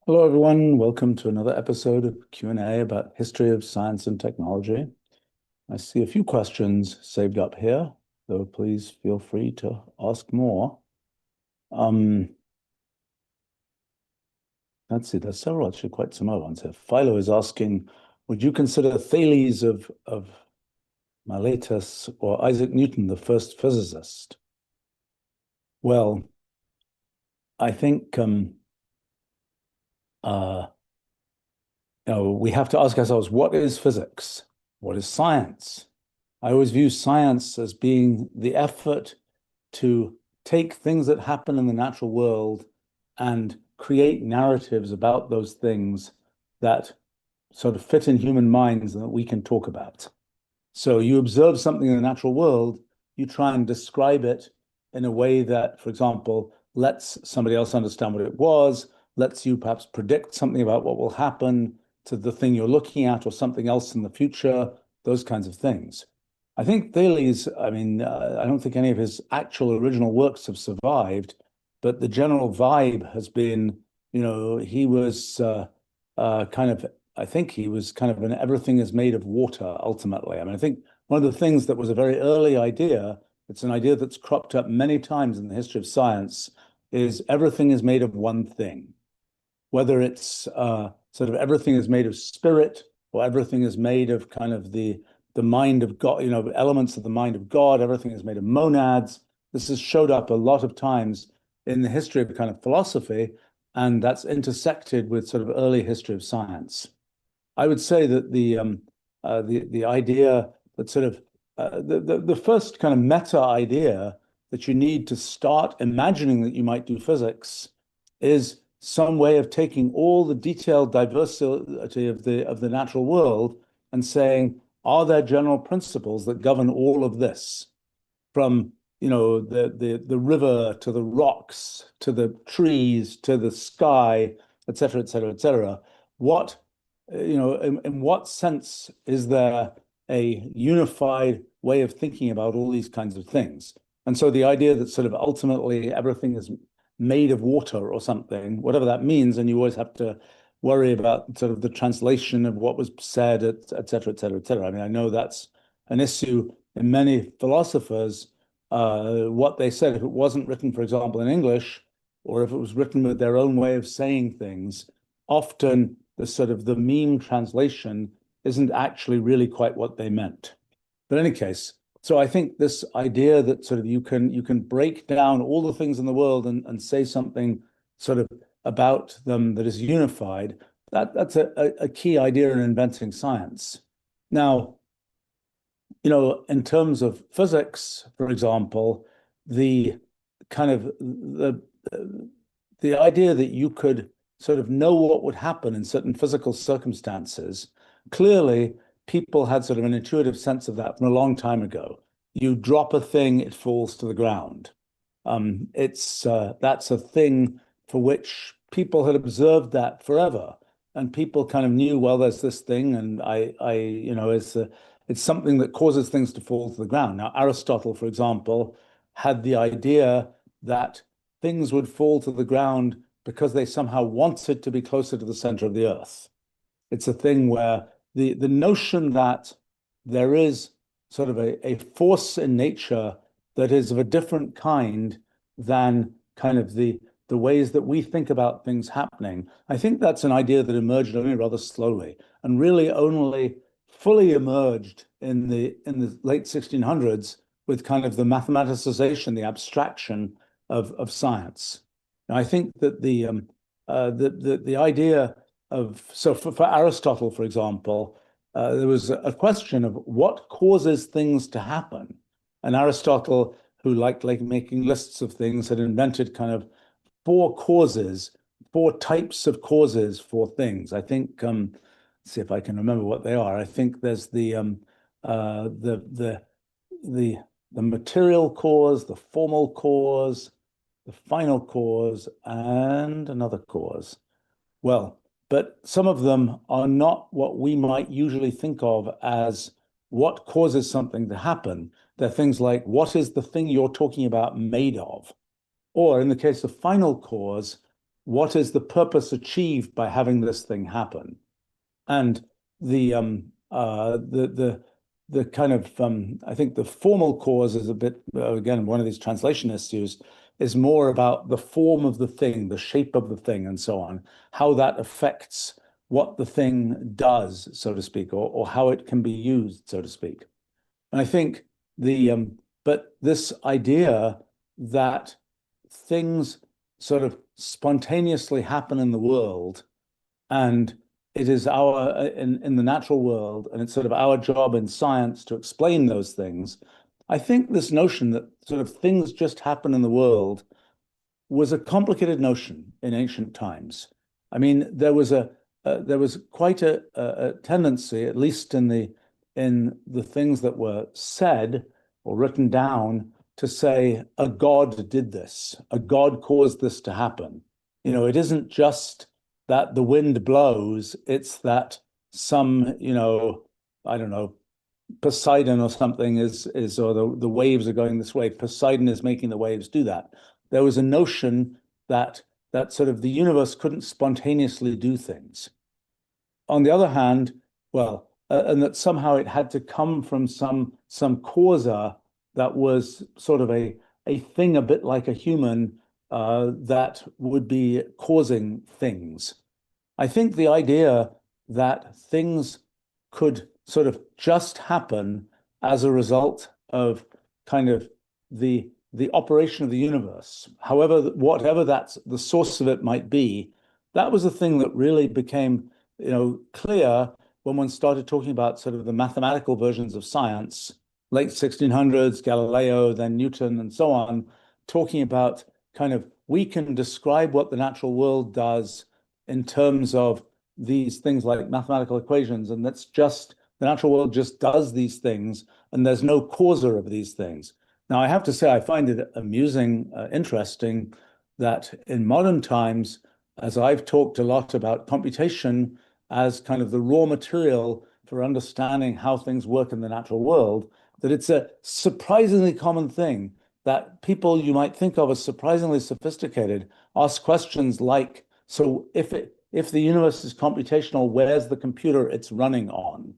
Hello, everyone. Welcome to another episode of Q&A about history of science and technology. I see a few questions saved up here, so please feel free to ask more. Um, let's see, there's several actually quite similar ones here. Philo is asking, would you consider Thales of Miletus or Isaac Newton the first physicist? Well, I think uh, we have to ask ourselves, what is physics? What is science? I always view science as being the effort to take things that happen in the natural world and create narratives about those things that sort of fit in human minds and that we can talk about. So you observe something in the natural world, you try and describe it in a way that, for example, lets somebody else understand what it was, lets you perhaps predict something about what will happen to the thing you're looking at or something else in the future, those kinds of things. I think Thales, I don't think any of his actual original works have survived, but the general vibe has been, he was kind of I think he was kind of an everything is made of water ultimately. I think one of the things that was a very early idea, it's an idea that's cropped up many times in the history of science, is everything is made of one thing. Whether it's sort of everything is made of spirit or everything is made of kind of the mind of God, elements of the mind of God, everything is made of monads. This has showed up a lot of times in the history of kind of philosophy, and that's intersected with sort of early history of science. I would say that the idea that sort of the first kind of meta idea that you need to start imagining that you might do physics is some way of taking all the detailed diversity of the natural world and saying, are there general principles that govern all of this, from the river to the rocks to the trees to the sky, et cetera, et cetera, et cetera. What in what sense is there a unified way of thinking about all these kinds of things? And so the idea that sort of ultimately everything is made of water or something, whatever that means, and you always have to worry about sort of the translation of what was said, et cetera, et cetera, et cetera. I know that's an issue in many philosophers. What they said, if it wasn't written, for example, in English, or if it was written with their own way of saying things, often the sort of the meme translation isn't actually really quite what they meant. But in any case, so I think this idea that sort of you can break down all the things in the world and say something sort of about them that is unified, that's a key idea in inventing science. Now, in terms of physics, for example, the kind of the idea that you could sort of know what would happen in certain physical circumstances, clearly people had sort of an intuitive sense of that from a long time ago. You drop a thing, it falls to the ground. It's That's a thing for which people had observed that forever, and people kind of knew, well, there's this thing, and it's something that causes things to fall to the ground. Now, Aristotle, for example, had the idea that things would fall to the ground because they somehow wanted to be closer to the center of the earth. It's a thing where the notion that there is sort of a force in nature that is of a different kind than kind of the ways that we think about things happening. I think that's an idea that emerged only rather slowly and really only fully emerged in the late 1600s with kind of the mathematicization, the abstraction of science. And I think that the idea of, so for Aristotle, for example, there was a question of what causes things to happen. And Aristotle, who liked like making lists of things, had invented kind of four causes, four types of causes for things. I think let's see if I can remember what they are. I think there's uh, the the the the material cause, the formal cause, the final cause, and another cause. Well, but some of them are not what we might usually think of as what causes something to happen. They're things like, what is the thing you're talking about made of? Or in the case of final cause, what is the purpose achieved by having this thing happen? And the the kind of I think the formal cause is a bit again one of these translation issues is more about the form of the thing, the shape of the thing, and so on, how that affects what the thing does, so to speak, or how it can be used, so to speak. And I think but this idea that things sort of spontaneously happen in the world and it is our in the natural world, and it's sort of our job in science to explain those things. I think this notion that sort of things just happen in the world was a complicated notion in ancient times. I mean, there was quite a tendency, at least in the things that were said or written down, to say a god did this, a god caused this to happen. You know, it isn't just that the wind blows, it's that some, you know, I don't know, Poseidon or something is or the waves are going this way. Poseidon is making the waves do that. There was a notion that sort of the universe couldn't spontaneously do things. On the other hand, well, and that somehow it had to come from some causa that was sort of a thing a bit like a human that would be causing things. I think the idea that things could sort of just happen as a result of kind of the operation of the universe, however, whatever that's the source of it might be, that was the thing that really became, you know, clear when one started talking about sort of the mathematical versions of science, late 1600s, Galileo, then Newton, and so on, talking about kind of we can describe what the natural world does in terms of these things like mathematical equations, and that's just the natural world just does these things, and there's no causa of these things. Now, I have to say, I find it amusing, interesting that in modern times, as I've talked a lot about computation as kind of the raw material for understanding how things work in the natural world, that it's a surprisingly common thing that people you might think of as surprisingly sophisticated ask questions like, so if the universe is computational, where's the computer it's running on?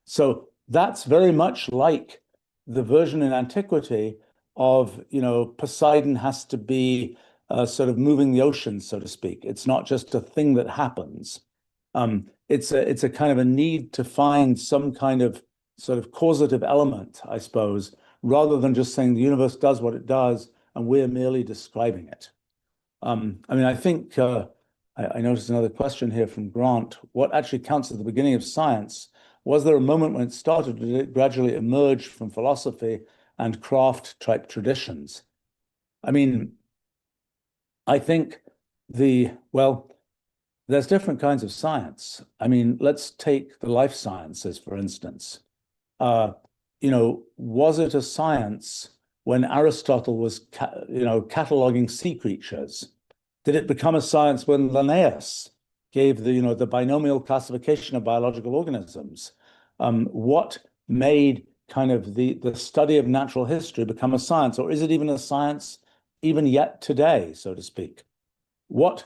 So that's very much like the version in antiquity of, you know, Poseidon has to be sort of moving the ocean, so to speak. It's not just a thing that happens. It's a kind of a need to find some kind of sort of causative element, I suppose, rather than just saying the universe does what it does and we're merely describing it. I mean, I think I noticed another question here from Grant. What actually counts as the beginning of science? Was there a moment when it started, or did it gradually emerge from philosophy and craft type traditions? I mean, I think well, there's different kinds of science. I mean, let's take the life sciences, for instance. Uh, you know, was it a science when Aristotle was, you know, cataloging sea creatures? Did it become a science when Linnaeus gave the, you know, the binomial classification of biological organisms? What made kind of the study of natural history become a science, or is it even a science even yet today, so to speak? What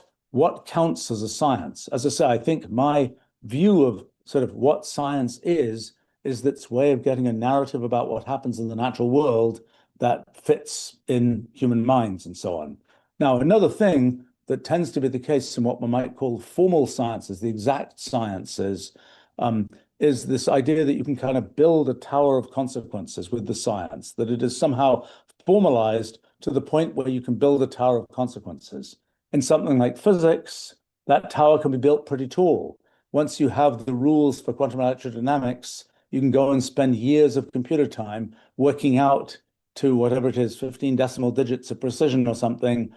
counts as a science? As I say, I think my view of sort of what science is its way of getting a narrative about what happens in the natural world that fits in human minds and so on. Now, another thing that tends to be the case in what one might call formal sciences, the exact sciences, is this idea that you can kind of build a tower of consequences with the science, that it is somehow formalized to the point where you can build a tower of consequences. In something like physics, that tower can be built pretty tall. Once you have the rules for quantum electrodynamics, you can go and spend years of computer time working out to whatever it is, 15 decimal digits of precision or something,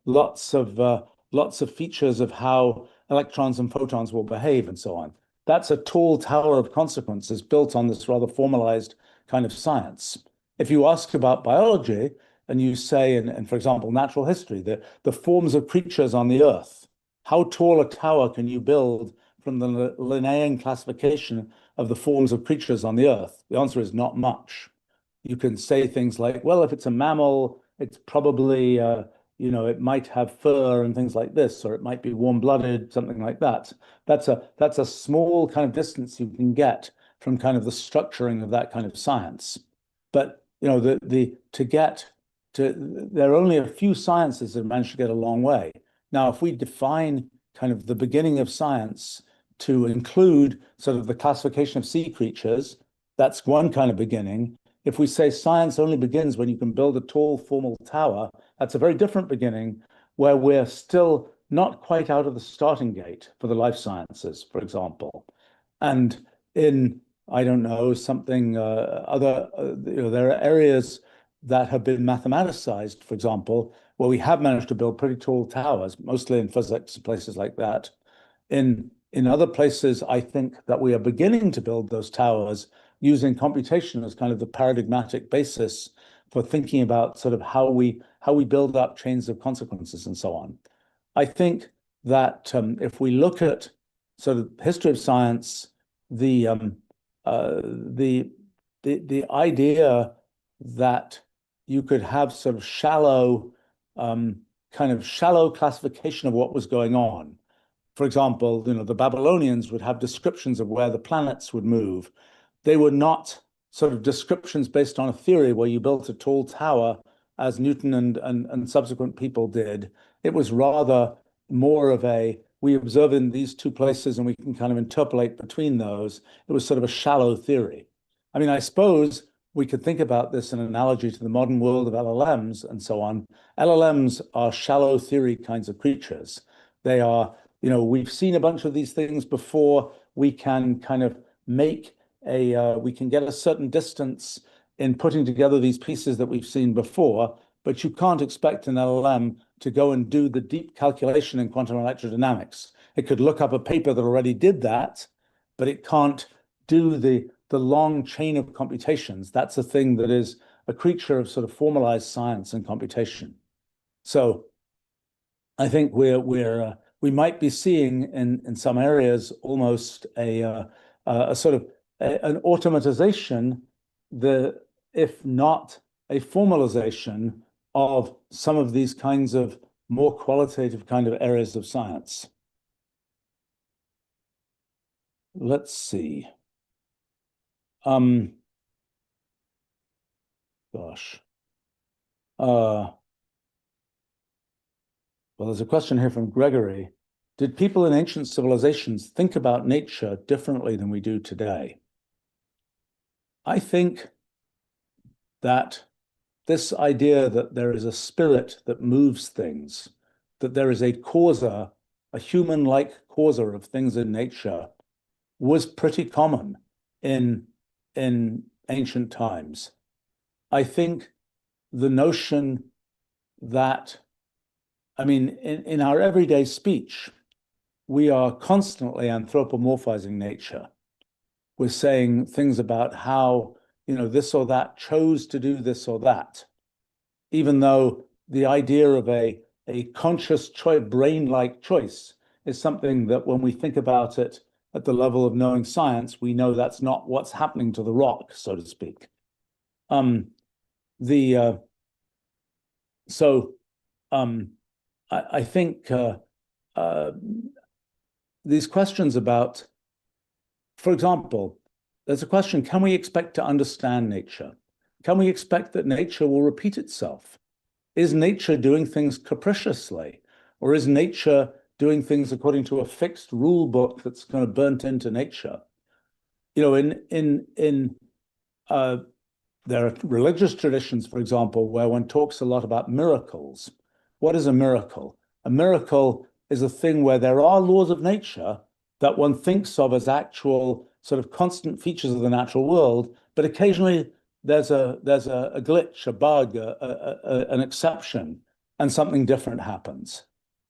lots of features of how electrons and photons will behave and so on. That's a tall tower of consequences built on this rather formalized kind of science. If you ask about biology and you say, and for example, natural history, the forms of creatures on the earth, how tall a tower can you build from the Linnaean classification of the forms of creatures on the earth? The answer is not much. You can say things like, well, if it's a mammal, it's probably it might have fur and things like this, or it might be warm-blooded, something like that. That's a small kind of distance you can get from kind of the structuring of that kind of science. But there are only a few sciences that manage to get a long way. Now, if we define kind of the beginning of science to include sort of the classification of sea creatures, that's one kind of beginning. If we say science only begins when you can build a tall, formal tower, that's a very different beginning where we're still not quite out of the starting gate for the life sciences, for example. And in, I don't know, something other, there are areas that have been mathematicized, for example, where we have managed to build pretty tall towers, mostly in physics and places like that. In other places, I think that we are beginning to build those towers using computation as kind of the paradigmatic basis for thinking about sort of how we build up chains of consequences and so on. I think that if we look at sort of history of science, the idea that you could have sort of kind of shallow classification of what was going on. For example, the Babylonians would have descriptions of where the planets would move. They were not sort of descriptions based on a theory where you built a tall tower as Newton and subsequent people did. It was rather more of we observe in these two places and we can kind of interpolate between those. It was sort of a shallow theory. I mean, I suppose we could think about this in analogy to the modern world of LLMs and so on. LLMs are shallow theory kinds of creatures. They are, we've seen a bunch of these things before. We can kind of we can get a certain distance in putting together these pieces that we've seen before, but you can't expect an LLM to go and do the deep calculation in quantum electrodynamics. It could look up a paper that already did that, but it can't do the long chain of computations. That's a thing that is a creature of sort of formalized science and computation. So I think we might be seeing in some areas almost a sort of an automatization, if not a formalization of some of these kinds of more qualitative kind of areas of science. Let's see. Gosh. Well, there's a question here from Gregory. Did people in ancient civilizations think about nature differently than we do today? I think that this idea that there is a spirit that moves things, that there is a causer, a human-like causer of things in nature, was pretty common in ancient times. I think the notion that, I mean, in our everyday speech, we are constantly anthropomorphizing nature. We're saying things about how, this or that chose to do this or that, even though the idea of a conscious choice, brain-like choice is something that when we think about it at the level of knowing science, we know that's not what's happening to the rock, so to speak. I think these questions about, for example, there's a question, can we expect to understand nature? Can we expect that nature will repeat itself? Is nature doing things capriciously? Or is nature doing things according to a fixed rule book that's kind of burnt into nature? There are religious traditions, for example, where one talks a lot about miracles. What is a miracle? A miracle is a thing where there are laws of nature that one thinks of as actual sort of constant features of the natural world, but occasionally there's a glitch, a bug, an exception, and something different happens.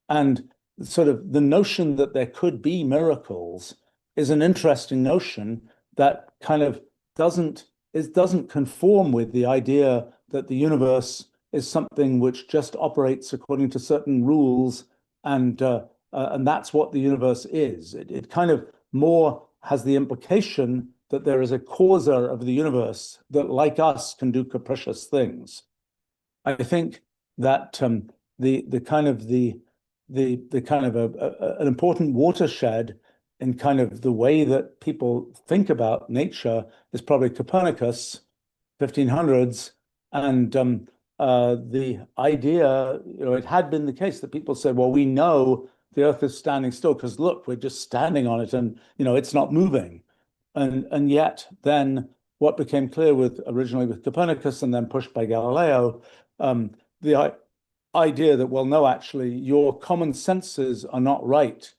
And sort of the notion that there could be miracles is an interesting notion that kind of doesn't conform with the idea that the universe is something which just operates according to certain rules, and that's what the universe is. It kind of more has the implication that there is a causer of the universe that, like us, can do capricious things. I think that the kind of the kind of an important watershed in kind of the way that people think about nature is probably Copernicus, 1500s, and the idea, it had been the case that people said, well, we know the Earth is standing still because look, we're just standing on it, and it's not moving, and yet then what became clear originally with Copernicus and then pushed by Galileo, the idea that, well, no, actually, your common senses are not right.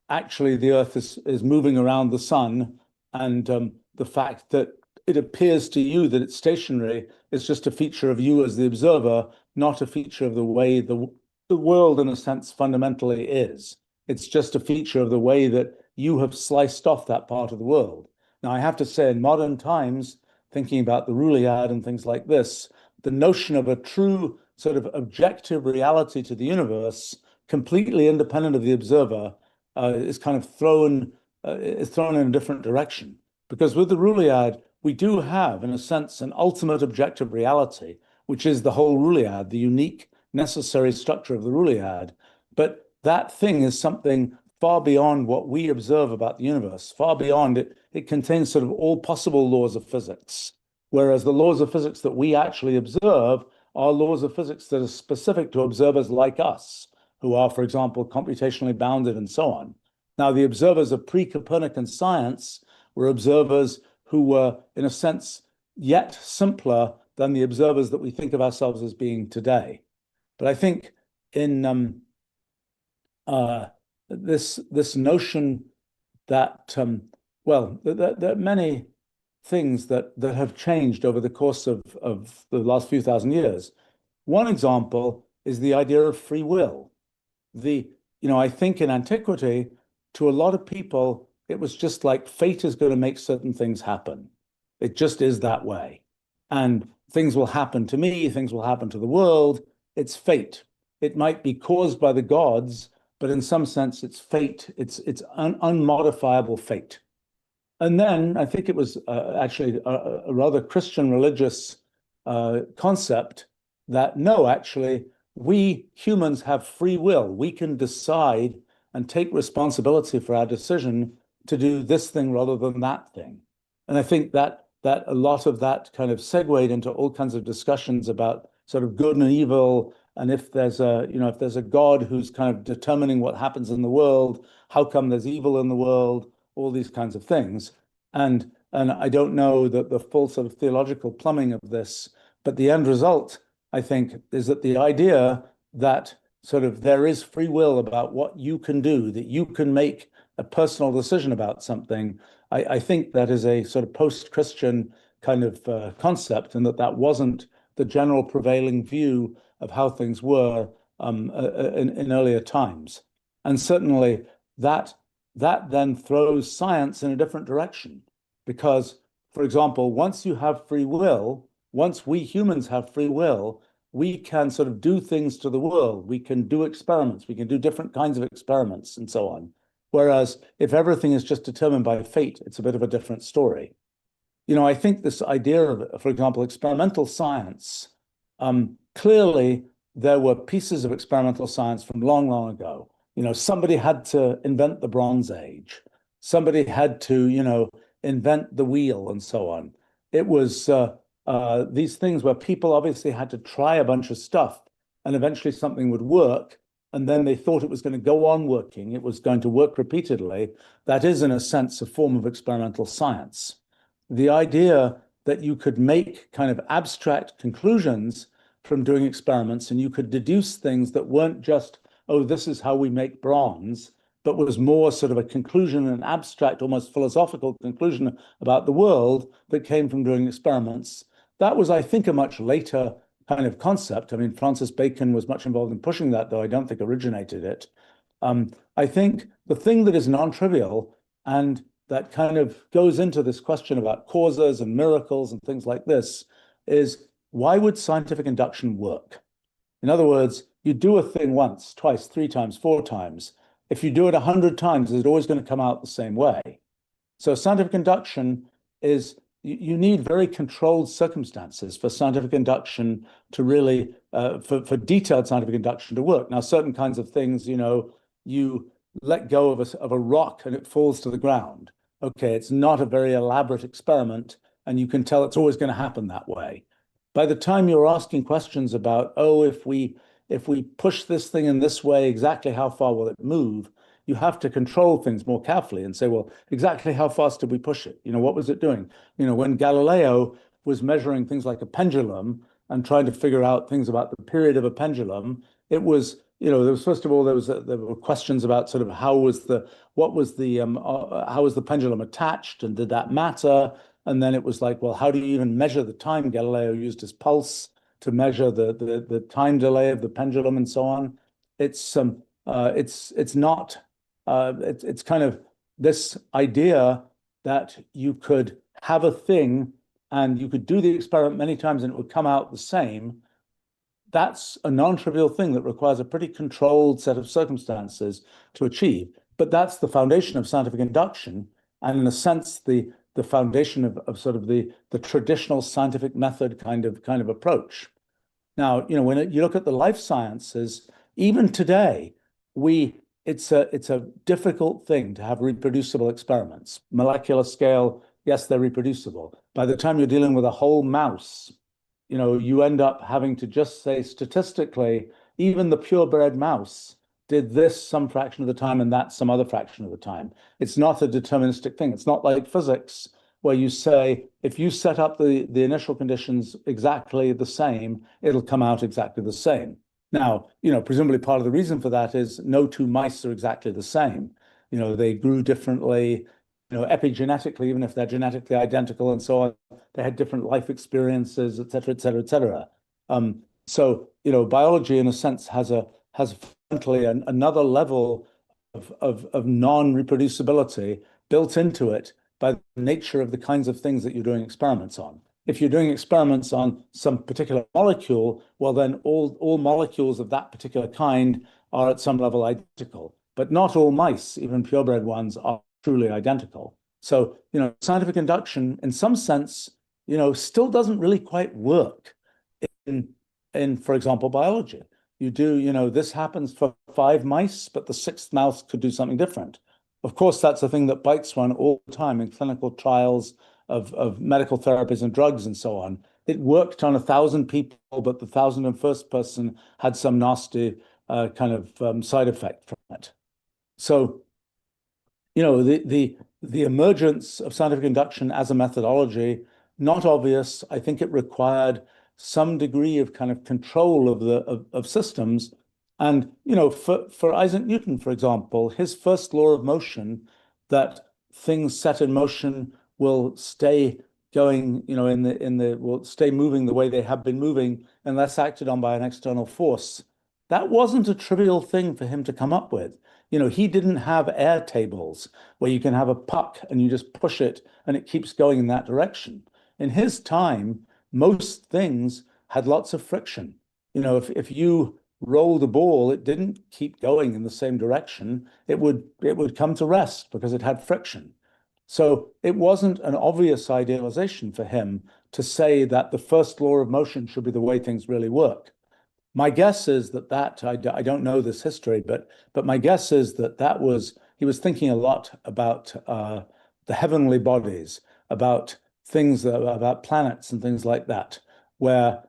Actually, the Earth is moving around the sun, and the fact that it appears to you that it's stationary is just a feature of you as the observer, not a feature of the way the world, in a sense, fundamentally is. It's just a feature of the way that you have sliced off that part of the world. Now, I have to say, in modern times, thinking about the Rulliad and things like this, the notion of a true sort of objective reality to the universe, completely independent of the observer, is kind of thrown in a different direction. Because with the Rulliad, we do have, in a sense, an ultimate objective reality, which is the whole Rulliad, the unique, necessary structure of the Rulliad. But that thing is something far beyond what we observe about the universe, far beyond it. It contains sort of all possible laws of physics, whereas the laws of physics that we actually observe are laws of physics that are specific to observers like us, who are, for example, computationally bounded and so on. Now, the observers of pre-Copernican science were observers who were, in a sense, yet simpler than the observers that we think of ourselves as being today. But I think in this notion that, well, there are many things that have changed over the course of the last few thousand years. One example is the idea of free will. I think in antiquity, to a lot of people, it was just like fate is going to make certain things happen. It just is that way. And things will happen to me, things will happen to the world. It's fate. It might be caused by the gods, but in some sense, it's fate. It's unmodifiable fate. And then I think it was actually a rather Christian religious concept that no, actually, we humans have free will. We can decide and take responsibility for our decision to do this thing rather than that thing. And I think that a lot of that kind of segued into all kinds of discussions about sort of good and evil, and if there's a God who's kind of determining what happens in the world, how come there's evil in the world, all these kinds of things. And I don't know the full sort of theological plumbing of this, but the end result, I think, is that the idea that sort of there is free will about what you can do, that you can make a personal decision about something. I think that is a sort of post-Christian kind of concept, and that wasn't the general prevailing view of how things were in earlier times. And certainly that then throws science in a different direction. Because, for example, once you have free will, once we humans have free will, we can sort of do things to the world. We can do experiments. We can do different kinds of experiments and so on. Whereas if everything is just determined by fate, it's a bit of a different story. I think this idea of, for example, experimental science, clearly there were pieces of experimental science from long, long ago. Somebody had to invent the Bronze Age. Somebody had to, invent the wheel and so on. It was these things where people obviously had to try a bunch of stuff and eventually something would work. And then they thought it was going to go on working. It was going to work repeatedly. That is, in a sense, a form of experimental science. The idea that you could make kind of abstract conclusions from doing experiments and you could deduce things that weren't just, oh, this is how we make bronze, but was more sort of a conclusion, an abstract, almost philosophical conclusion about the world that came from doing experiments. That was, I think, a much later kind of concept. I mean, Francis Bacon was much involved in pushing that, though I don't think originated it. I think the thing that is non-trivial and that kind of goes into this question about causes and miracles and things like this is, why would scientific induction work? In other words, you do a thing once, twice, three times, four times. If you do it 100 times, is it always going to come out the same way? So scientific induction is, you need very controlled circumstances for scientific induction to really, for detailed scientific induction to work. Now, certain kinds of things, you let go of a rock and it falls to the ground. Okay, it's not a very elaborate experiment, and you can tell it's always going to happen that way. By the time you're asking questions about, oh, if we push this thing in this way, exactly how far will it move? You have to control things more carefully and say, well, exactly how fast did we push it? What was it doing? When Galileo was measuring things like a pendulum and trying to figure out things about the period of a pendulum, it was, there was, first of all, there were questions about sort of how was the pendulum attached, and did that matter? And then it was like, well, how do you even measure the time? Galileo used his pulse to measure the time delay of the pendulum and so on. It's not it's kind of this idea that you could have a thing and you could do the experiment many times and it would come out the same. That's a non-trivial thing that requires a pretty controlled set of circumstances to achieve. But that's the foundation of scientific induction, and in a sense, the foundation of sort of the traditional scientific method kind of approach. Now, when you look at the life sciences, even today, it's a difficult thing to have reproducible experiments. Molecular scale, yes, they're reproducible. By the time you're dealing with a whole mouse, you end up having to just say statistically, even the purebred mouse did this some fraction of the time and that some other fraction of the time. It's not a deterministic thing. It's not like physics, where you say, if you set up the initial conditions exactly the same, it'll come out exactly the same. Now, presumably part of the reason for that is no two mice are exactly the same. They grew differently, epigenetically, even if they're genetically identical and so on, they had different life experiences, et cetera, et cetera, et cetera. So, biology in a sense has fundamentally another level of non-reproducibility built into it by the nature of the kinds of things that you're doing experiments on. If you're doing experiments on some particular molecule, well, then all molecules of that particular kind are at some level identical. But not all mice, even purebred ones, are truly identical. So, scientific induction, in some sense, still doesn't really quite work in, for example, biology. You do, this happens for 5 mice, but the 6th mouse could do something different. Of course, that's a thing that bites one all the time in clinical trials of medical therapies and drugs and so on. It worked on 1,000 people, but the 1,001st person had some nasty kind of side effect from it. So, the emergence of scientific induction as a methodology, not obvious. I think it required some degree of kind of control of systems. And for Isaac Newton, for example, his first law of motion, that things set in motion will stay going, will stay moving the way they have been moving unless acted on by an external force. That wasn't a trivial thing for him to come up with. He didn't have air tables where you can have a puck and you just push it and it keeps going in that direction. In his time, most things had lots of friction. If you rolled a ball, it didn't keep going in the same direction. It would come to rest because it had friction. So it wasn't an obvious idealization for him to say that the first law of motion should be the way things really work. My guess is that I don't know this history, but my guess is that he was thinking a lot about the heavenly bodies, about things about planets and things like that, where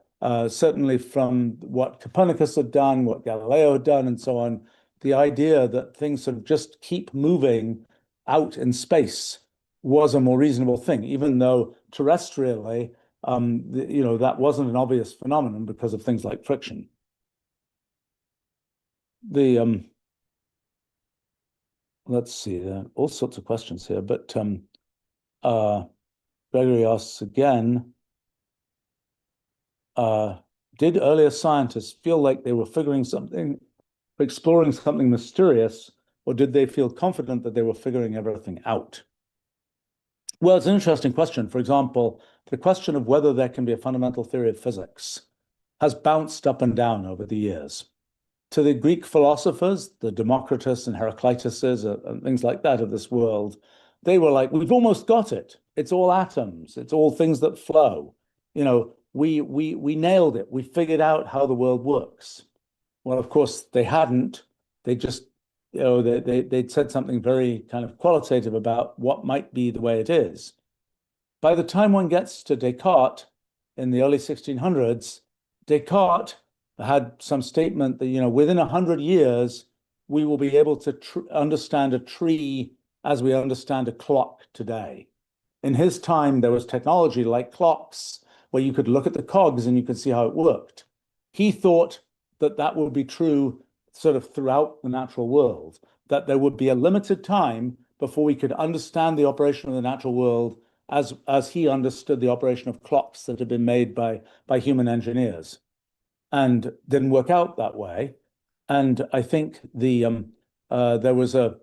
certainly from what Copernicus had done, what Galileo had done, and so on, the idea that things sort of just keep moving out in space was a more reasonable thing, even though terrestrially, that wasn't an obvious phenomenon because of things like friction. Let's see, there are all sorts of questions here, but Gregory asks again, did earlier scientists feel like they were exploring something mysterious, or did they feel confident that they were figuring everything out? Well, it's an interesting question. For example, the question of whether there can be a fundamental theory of physics has bounced up and down over the years. To the Greek philosophers, the Democritus and Heraclituses and things like that of this world, they were like, we've almost got it. It's all atoms. It's all things that flow. We nailed it. We figured out how the world works. Well, of course, they hadn't. They just, they'd said something very kind of qualitative about what might be the way it is. By the time one gets to Descartes in the early 1600s, Descartes had some statement that, within 100 years, we will be able to understand a tree as we understand a clock today. In his time, there was technology like clocks where you could look at the cogs and you could see how it worked. He thought that that would be true sort of throughout the natural world, that there would be a limited time before we could understand the operation of the natural world as he understood the operation of clocks that had been made by human engineers, and didn't work out that way. And I think there was a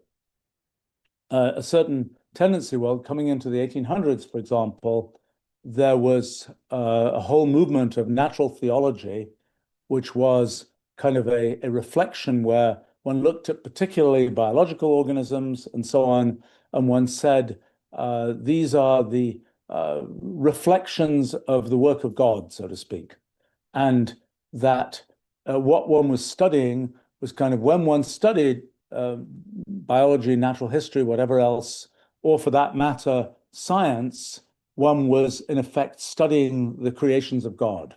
certain tendency, well, coming into the 1800s, for example, there was a whole movement of natural theology, which was kind of a reflection where one looked at particularly biological organisms and so on, and one said, these are the reflections of the work of God, so to speak. And that what one was studying was kind of, when one studied biology, natural history, whatever else, or for that matter, science, one was in effect studying the creations of God.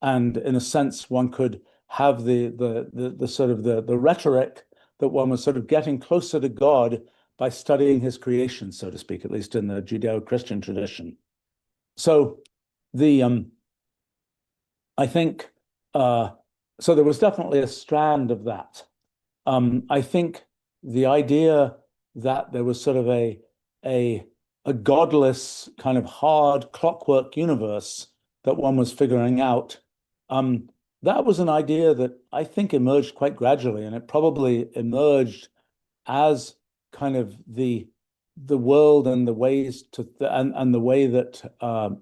And in a sense, one could have the sort of the rhetoric that one was sort of getting closer to God by studying his creation, so to speak, at least in the Judeo-Christian tradition. So I think, so there was definitely a strand of that. I think the idea that there was sort of a godless kind of hard clockwork universe that one was figuring out, that was an idea that I think emerged quite gradually, and it probably emerged as kind of the world and the ways to and the way that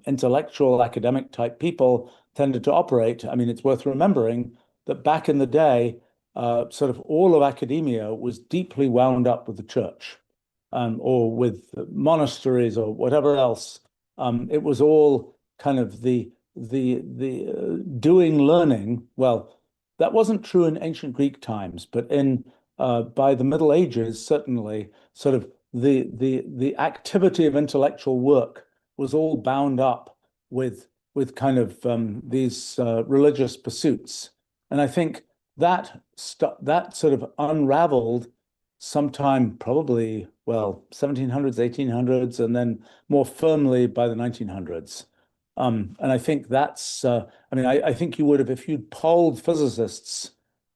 intellectual academic type people tended to operate. I mean, it's worth remembering that back in the day, sort of all of academia was deeply wound up with the church, or with monasteries or whatever else. It was all kind of the doing learning. Well, that wasn't true in ancient Greek times, but in by the Middle Ages, certainly, sort of the activity of intellectual work was all bound up with kind of these religious pursuits. And I think that sort of unraveled sometime probably, well, 1700s, 1800s, and then more firmly by the 1900s. And I think that's, I mean, I think you would have, if you'd polled physicists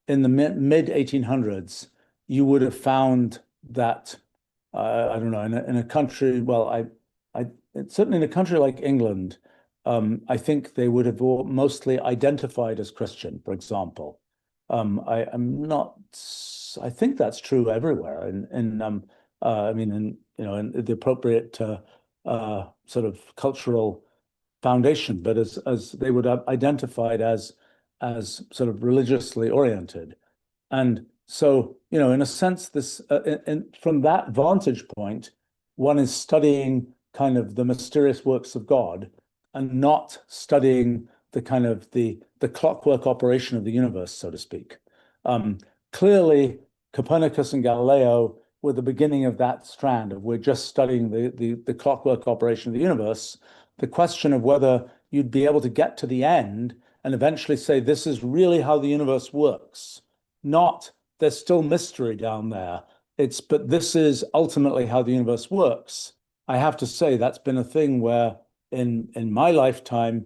in the mid 1800s, you would have found that, I don't know, in a country, well, certainly in a country like England, I think they would have all mostly identified as Christian, for example. I'm not, I think that's true everywhere. I mean, in the appropriate sort of cultural foundation, but as they would have identified as sort of religiously oriented. And so, in a sense, this from that vantage point, one is studying kind of the mysterious works of God and not studying the kind of the clockwork operation of the universe, so to speak. Clearly, Copernicus and Galileo were the beginning of that strand of we're just studying the clockwork operation of the universe. The question of whether you'd be able to get to the end and eventually say, this is really how the universe works, not there's still mystery down there. But this is ultimately how the universe works. I have to say that's been a thing where in my lifetime,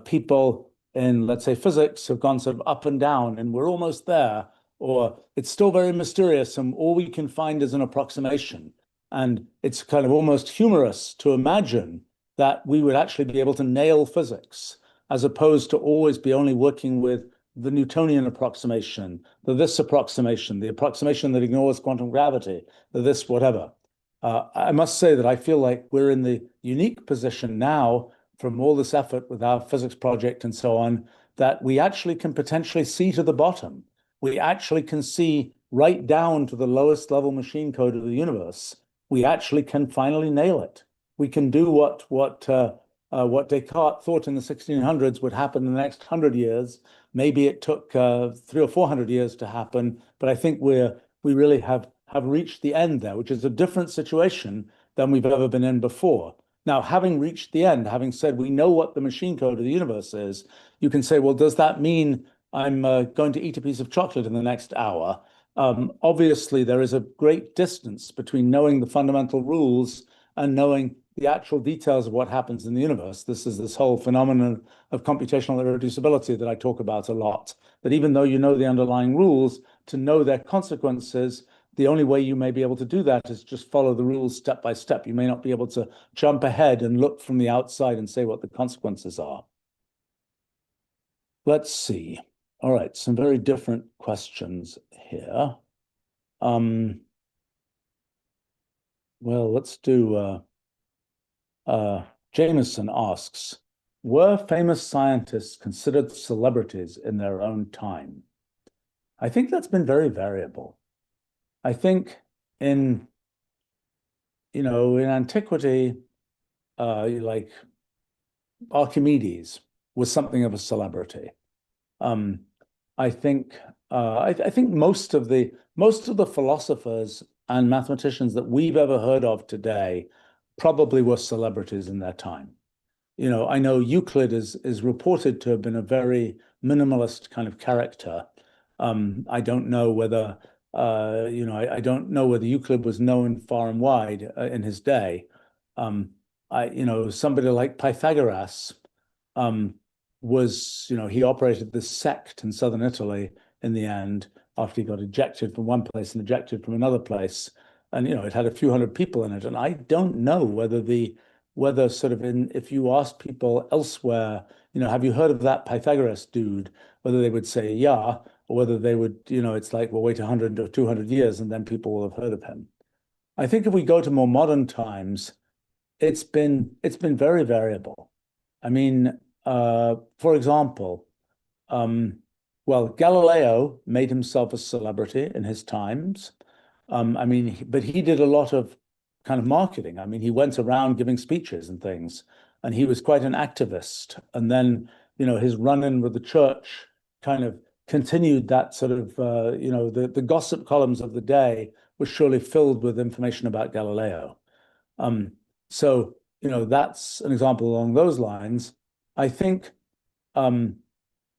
people in, let's say, physics have gone sort of up and down, and we're almost there, or it's still very mysterious, and all we can find is an approximation. And it's kind of almost humorous to imagine that we would actually be able to nail physics, as opposed to always be only working with the Newtonian approximation, this approximation, the approximation that ignores quantum gravity, this whatever. I must say that I feel like we're in the unique position now, from all this effort with our physics project and so on, that we actually can potentially see to the bottom. We actually can see right down to the lowest level machine code of the universe. we actually can finally nail it. We can do what Descartes thought in the 1600s would happen in the next 100 years. Maybe it took 300 or 400 years to happen, but I think we really have reached the end there, which is a different situation than we've ever been in before. Now, having reached the end, having said we know what the machine code of the universe is, you can say, well, does that mean I'm going to eat a piece of chocolate in the next hour? Obviously, there is a great distance between knowing the fundamental rules and knowing the actual details of what happens in the universe. This is this whole phenomenon of computational irreducibility that I talk about a lot, that even though you know the underlying rules, to know their consequences, the only way you may be able to do that is just follow the rules step by step. You may not be able to jump ahead and look from the outside and say what the consequences are. Let's see. All right, some very different questions here. Well, let's do Jameson asks, were famous scientists considered celebrities in their own time? I think that's been very variable. I think in antiquity, like Archimedes was something of a celebrity. I think most of the philosophers and mathematicians that we've ever heard of today probably were celebrities in their time. I know Euclid is reported to have been a very minimalist kind of character. I don't know whether I don't know whether Euclid was known far and wide in his day. Somebody like Pythagoras he operated this sect in southern Italy in the end after he got ejected from one place and ejected from another place. And, it had a few hundred people in it. And I don't know whether sort of if you asked people elsewhere, have you heard of that Pythagoras dude? Whether they would say, yeah, or whether they would, it's like, well, wait 100 or 200 years and then people will have heard of him. I think if we go to more modern times, it's been very variable. I mean, for example, well, Galileo made himself a celebrity in his times. But he did a lot of kind of marketing. I mean, he went around giving speeches and things, and he was quite an activist. And then, his run-in with the church kind of continued that sort of, the gossip columns of the day were surely filled with information about Galileo. So, that's an example along those lines. I think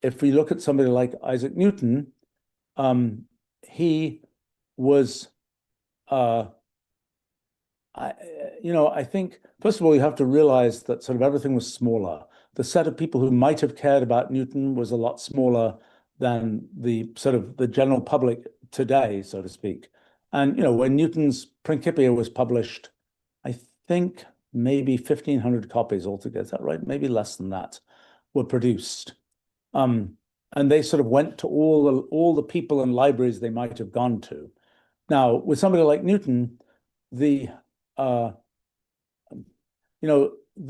if we look at somebody like Isaac Newton, he was, I think, first of all, you have to realize that sort of everything was smaller. The set of people who might have cared about Newton was a lot smaller than the sort of the general public today, so to speak. And, when Newton's Principia was published, I think maybe 1,500 copies altogether. Is that right? Maybe less than that were produced. And they sort of went to all the people and libraries they might have gone to. Now, with somebody like Newton, the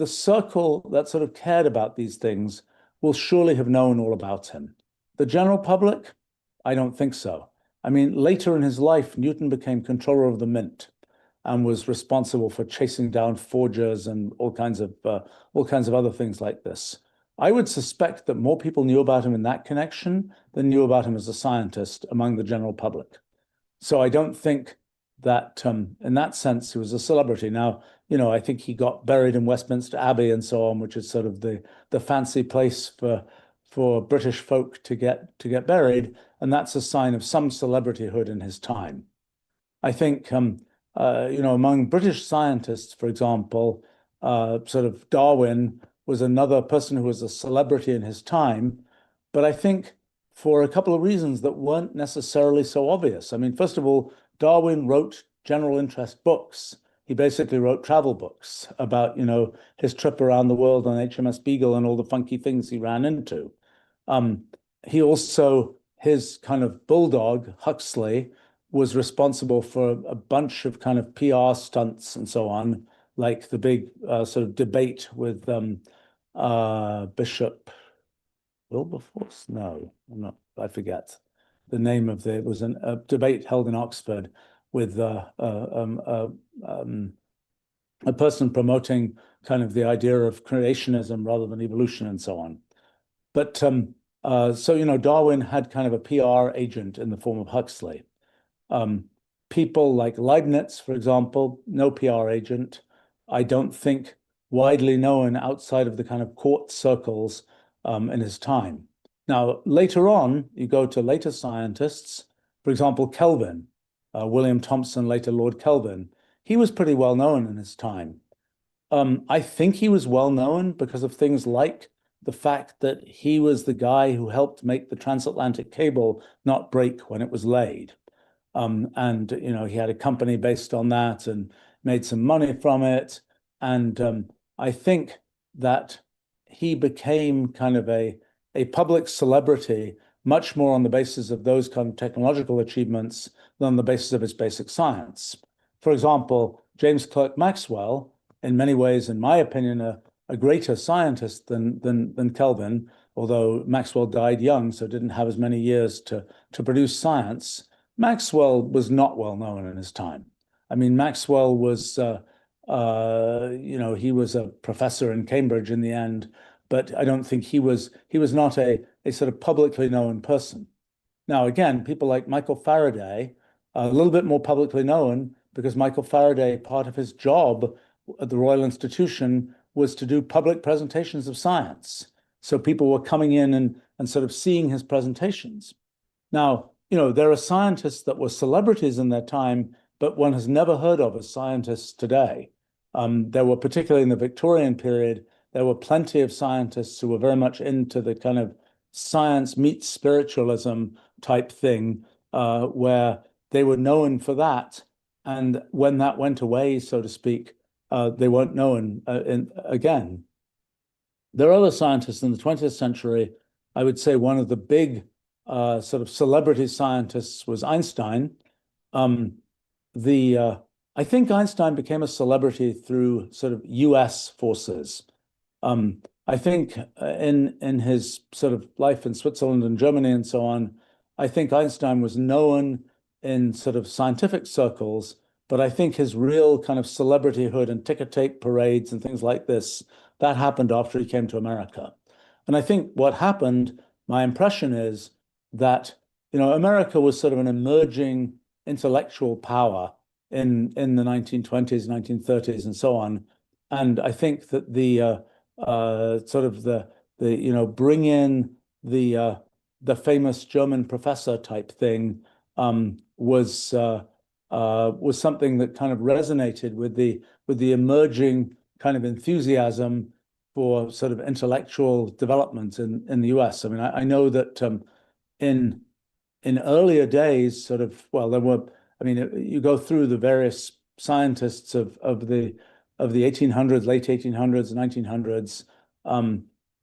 circle that sort of cared about these things will surely have known all about him. The general public, I don't think so. I mean, later in his life, Newton became controller of the mint and was responsible for chasing down forgers and all kinds of other things like this. I would suspect that more people knew about him in that connection than knew about him as a scientist among the general public. So I don't think that in that sense he was a celebrity. Now, I think he got buried in Westminster Abbey and so on, which is sort of the fancy place for British folk to get buried, and that's a sign of some celebrityhood in his time. I think among British scientists, for example, sort of Darwin was another person who was a celebrity in his time, but I think for a couple of reasons that weren't necessarily so obvious. I mean, first of all, Darwin wrote general interest books. He basically wrote travel books about, his trip around the world on HMS Beagle and all the funky things he ran into. He also, his kind of bulldog, Huxley, was responsible for a bunch of kind of PR stunts and so on, like the big sort of debate with Bishop Wilberforce? No, I'm not, I forget the name of it was a debate held in Oxford with a person promoting kind of the idea of creationism rather than evolution and so on. But so Darwin had kind of a PR agent in the form of Huxley. People like Leibniz, for example, no PR agent. I don't think widely known outside of the kind of court circles in his time. Now, later on, you go to later scientists, for example, Kelvin, William Thomson, later Lord Kelvin. He was pretty well known in his time. I think he was well known because of things like the fact that he was the guy who helped make the transatlantic cable not break when it was laid. And he had a company based on that and made some money from it. And I think that he became kind of a public celebrity much more on the basis of those kind of technological achievements than on the basis of his basic science. For example, James Clerk Maxwell, in many ways, in my opinion, a greater scientist than Kelvin, although Maxwell died young, so didn't have as many years to produce science. Maxwell was not well known in his time. I mean, Maxwell was, he was a professor in Cambridge in the end, but I don't think he was not a sort of publicly known person. Now, again, people like Michael Faraday, a little bit more publicly known because Michael Faraday, part of his job at the Royal Institution was to do public presentations of science. So people were coming in and sort of seeing his presentations. Now, there are scientists that were celebrities in their time, but one has never heard of as scientists today. There were, particularly in the Victorian period, there were plenty of scientists who were very much into the kind of science meets spiritualism type thing, where they were known for that. And when that went away, so to speak, they weren't known again. There are other scientists in the 20th century. I would say one of the big sort of celebrity scientists was Einstein. I think Einstein became a celebrity through sort of US forces. I think in his sort of life in Switzerland and Germany and so on, I think Einstein was known in sort of scientific circles, but I think his real kind of celebrityhood and ticker tape parades and things like this, that happened after he came to America. And I think what happened, my impression is that, America was sort of an emerging intellectual power in the 1920s, 1930s, and so on. And I think that the sort of the bring in the famous German professor type thing was something that kind of resonated with the emerging kind of enthusiasm for sort of intellectual development in the US. I mean, I know that in earlier days, sort of, well, there were, I mean, you go through the various scientists of the 1800s, late 1800s, 1900s,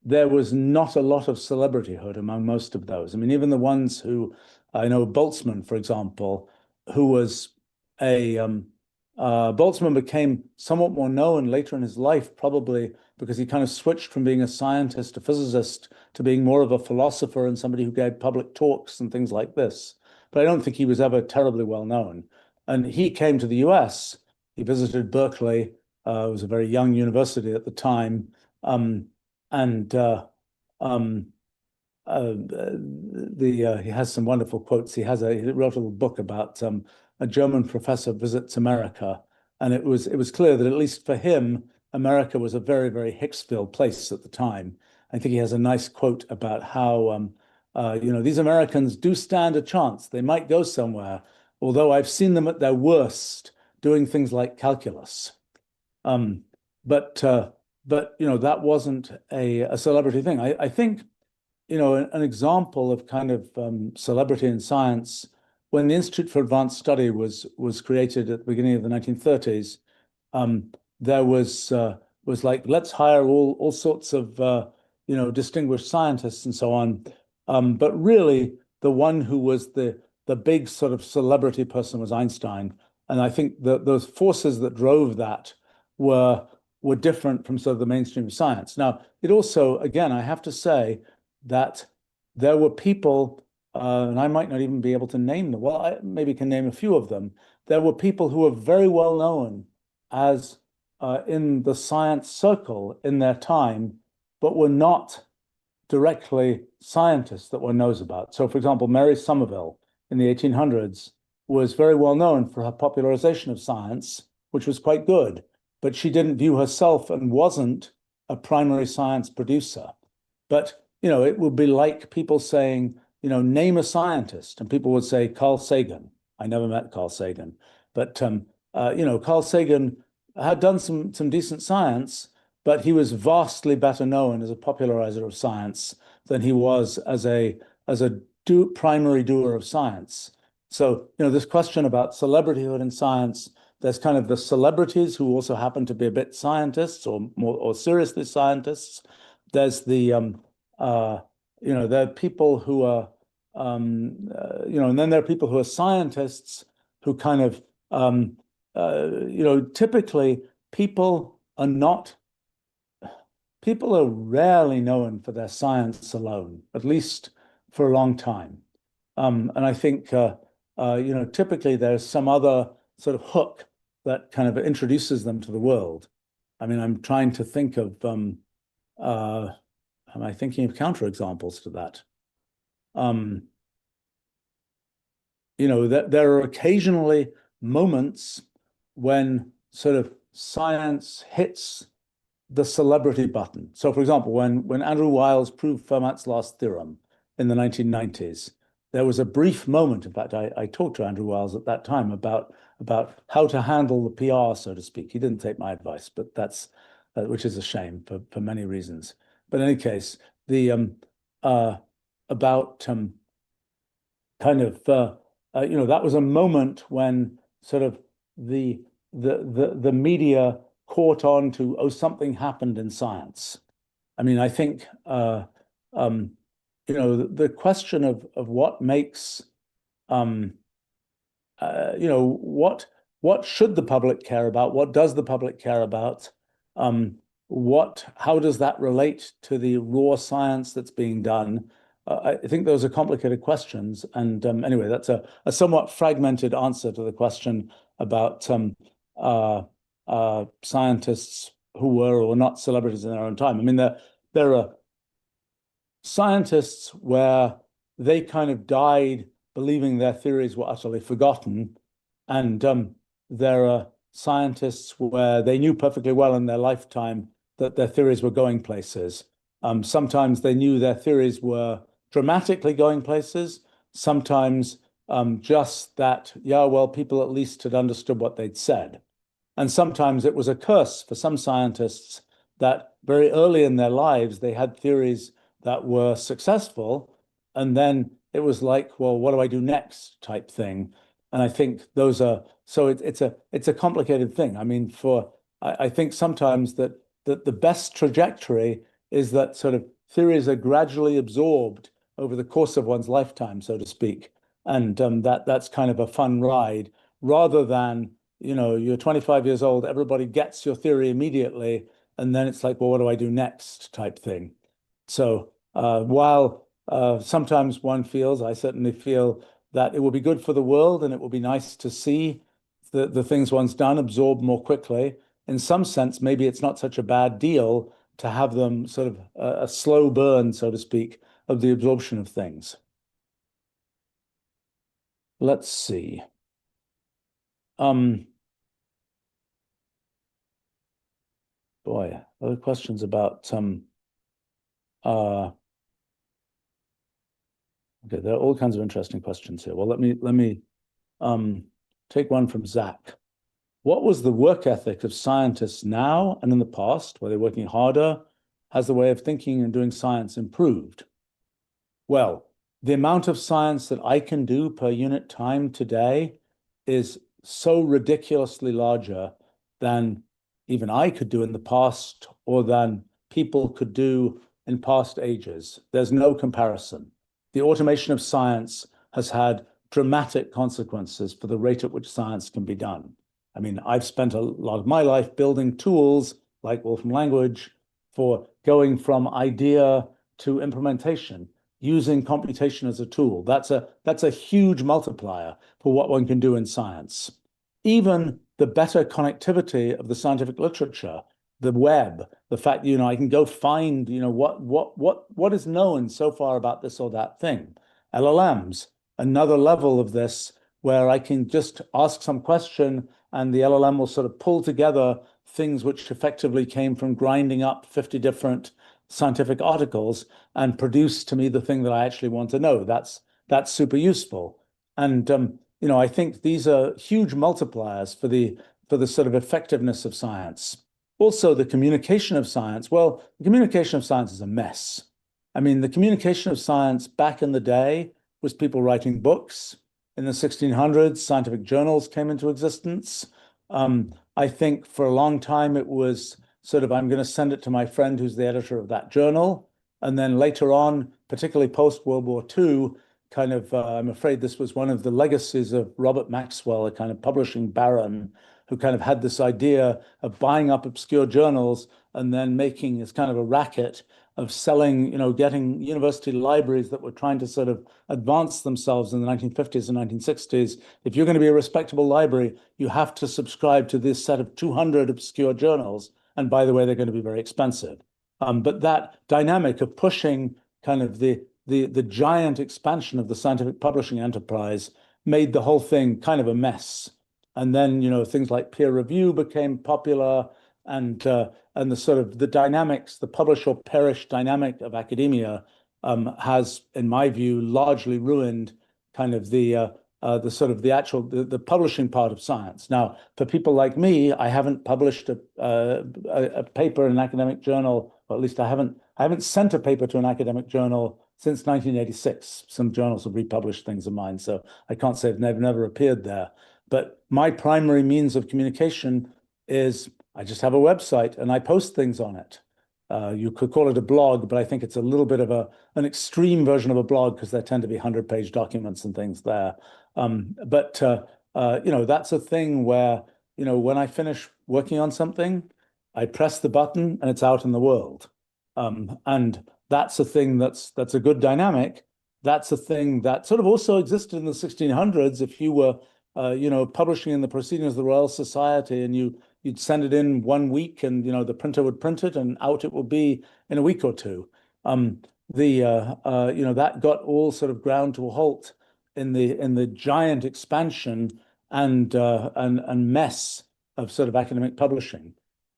there was not a lot of celebrityhood among most of those. I mean, even the ones who, I know Boltzmann, for example, who was Boltzmann became somewhat more known later in his life, probably because he kind of switched from being a scientist, a physicist, to being more of a philosopher and somebody who gave public talks and things like this. But I don't think he was ever terribly well known. And he came to the US. He visited Berkeley. It was a very young university at the time. He has some wonderful quotes. He wrote a little book about a German professor visits America, and it was clear that at least for him, America was a very, very Hicksville place at the time. I think he has a nice quote about how these Americans do stand a chance. They might go somewhere, although I've seen them at their worst doing things like calculus. But that wasn't a celebrity thing. I think an example of kind of celebrity in science, when the Institute for Advanced Study was created at the beginning of the 1930s, there was like, let's hire all sorts of distinguished scientists and so on. But really, the one who was the big sort of celebrity person was Einstein. And I think those forces that drove that were different from sort of the mainstream of science. Now, it also, again, I have to say that there were people and I might not even be able to name them. Well, I maybe can name a few of them. There were people who were very well known as in the science circle in their time, but were not directly scientists that one knows about. So, for example, Mary Somerville in the 1800s was very well known for her popularization of science, which was quite good, but she didn't view herself and wasn't a primary science producer. But, it would be like people saying, name a scientist, and people would say Carl Sagan. I never met Carl Sagan, but Carl Sagan had done some decent science, but he was vastly better known as a popularizer of science than he was as a primary doer of science. So, this question about celebrityhood in science, there's kind of the celebrities who also happen to be a bit scientists or seriously scientists. There's there are people who are, and then there are people who are scientists who kind of, typically people are rarely known for their science alone, at least for a long time. And I think, typically there's some other sort of hook that kind of introduces them to the world. I mean, I'm trying to think of, am I thinking of counterexamples to that? There are occasionally moments when sort of science hits the celebrity button. So, for example, when Andrew Wiles proved Fermat's last theorem in the 1990s, there was a brief moment. In fact, I talked to Andrew Wiles at that time about how to handle the PR, so to speak. He didn't take my advice, but that's which is a shame for many reasons. But in any case, the about kind of that was a moment when sort of the media caught on to, oh, something happened in science. I mean, I think the question of what makes what should the public care about? What does the public care about? How does that relate to the raw science that's being done? I think those are complicated questions. And anyway, that's a somewhat fragmented answer to the question about scientists who were or were not celebrities in their own time. I mean, there are scientists where they kind of died believing their theories were utterly forgotten. And there are scientists where they knew perfectly well in their lifetime that their theories were going places. Sometimes they knew their theories were dramatically going places. Sometimes just that, yeah, well, people at least had understood what they'd said. And sometimes it was a curse for some scientists that very early in their lives, they had theories that were successful. And then it was like, well, what do I do next type thing. And I think those are, so it's a complicated thing. I mean, I think sometimes that the best trajectory is that sort of theories are gradually absorbed over the course of one's lifetime, so to speak. And that's kind of a fun ride, rather than, you're 25 years old, everybody gets your theory immediately, and then it's like, well, what do I do next type thing. So while sometimes I certainly feel that it will be good for the world and it will be nice to see the things one's done absorbed more quickly. In some sense, maybe it's not such a bad deal to have them sort of a slow burn, so to speak, of the absorption of things. Let's see. Boy, other questions about okay, there are all kinds of interesting questions here. Well, let me take one from Zach. What was the work ethic of scientists now and in the past? Were they working harder? Has the way of thinking and doing science improved? Well, the amount of science that I can do per unit time today is so ridiculously larger than even I could do in the past or than people could do in past ages. There's no comparison. The automation of science has had dramatic consequences for the rate at which science can be done. I mean, I've spent a lot of my life building tools like Wolfram Language for going from idea to implementation using computation as a tool. That's a huge multiplier for what one can do in science. Even the better connectivity of the scientific literature, the web, the fact, I can go find, what is known so far about this or that thing. LLMs, another level of this, where I can just ask some question and the LLM will sort of pull together things which effectively came from grinding up 50 different scientific articles and produce to me the thing that I actually want to know. That's super useful. And I think these are huge multipliers for the sort of effectiveness of science. Also, the communication of science. Well, the communication of science is a mess. I mean, the communication of science back in the day was people writing books. In the 1600s, scientific journals came into existence. I think for a long time it was sort of, I'm going to send it to my friend who's the editor of that journal. And then later on, particularly post-World War II, kind of, I'm afraid this was one of the legacies of Robert Maxwell, a kind of publishing baron who kind of had this idea of buying up obscure journals and then making this kind of a racket of selling, getting university libraries that were trying to sort of advance themselves in the 1950s and 1960s. If you're going to be a respectable library, you have to subscribe to this set of 200 obscure journals. And by the way, they're going to be very expensive. But that dynamic of pushing kind of the giant expansion of the scientific publishing enterprise made the whole thing kind of a mess. And then, things like peer review became popular, and the sort of the dynamics, the publish or perish dynamic of academia has, in my view, largely ruined kind of the sort of the actual the publishing part of science. Now, for people like me, I haven't published a paper in an academic journal, or at least I haven't sent a paper to an academic journal since 1986. Some journals have republished things of mine, so I can't say they've never appeared there. But my primary means of communication is I just have a website and I post things on it. You could call it a blog, but I think it's a little bit of an extreme version of a blog because there tend to be 100-page documents and things there. But that's a thing where, when I finish working on something, I press the button and it's out in the world. And that's a thing that's a good dynamic. That's a thing that sort of also existed in the 1600s. If you were publishing in the Proceedings of the Royal Society, and you'd send it in 1 week, and the printer would print it, and out it will be in a week or two. That got all sort of ground to a halt in the giant expansion and mess of sort of academic publishing.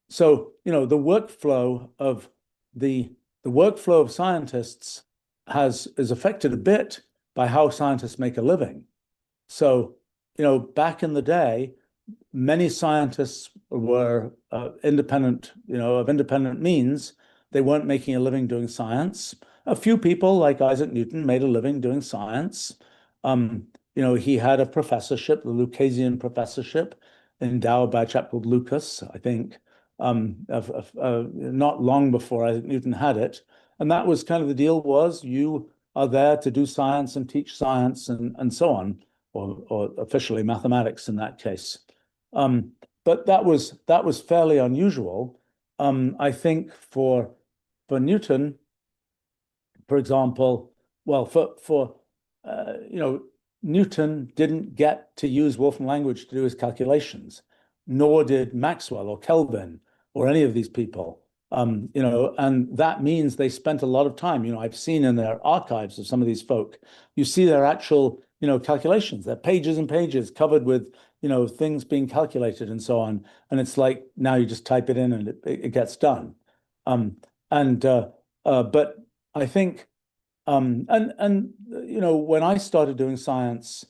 So the workflow of scientists is affected a bit by how scientists make a living. So back in the day, many scientists were independent, of independent means. They weren't making a living doing science. A few people, like Isaac Newton, made a living doing science. He had a professorship, the Lucasian professorship, endowed by a chap called Lucas, I think, not long before Isaac Newton had it. And that was kind of the deal, was you are there to do science and teach science and so on. Or officially mathematics in that case. But that was fairly unusual. I think for Newton, for example, well, for Newton didn't get to use Wolfram language to do his calculations, nor did Maxwell or Kelvin or any of these people. And that means they spent a lot of time. I've seen in their archives of some of these folk, you see their actual calculations. They're pages and pages covered with, things being calculated and so on. And it's like, now you just type it in and it gets done. But I think, when I started doing science,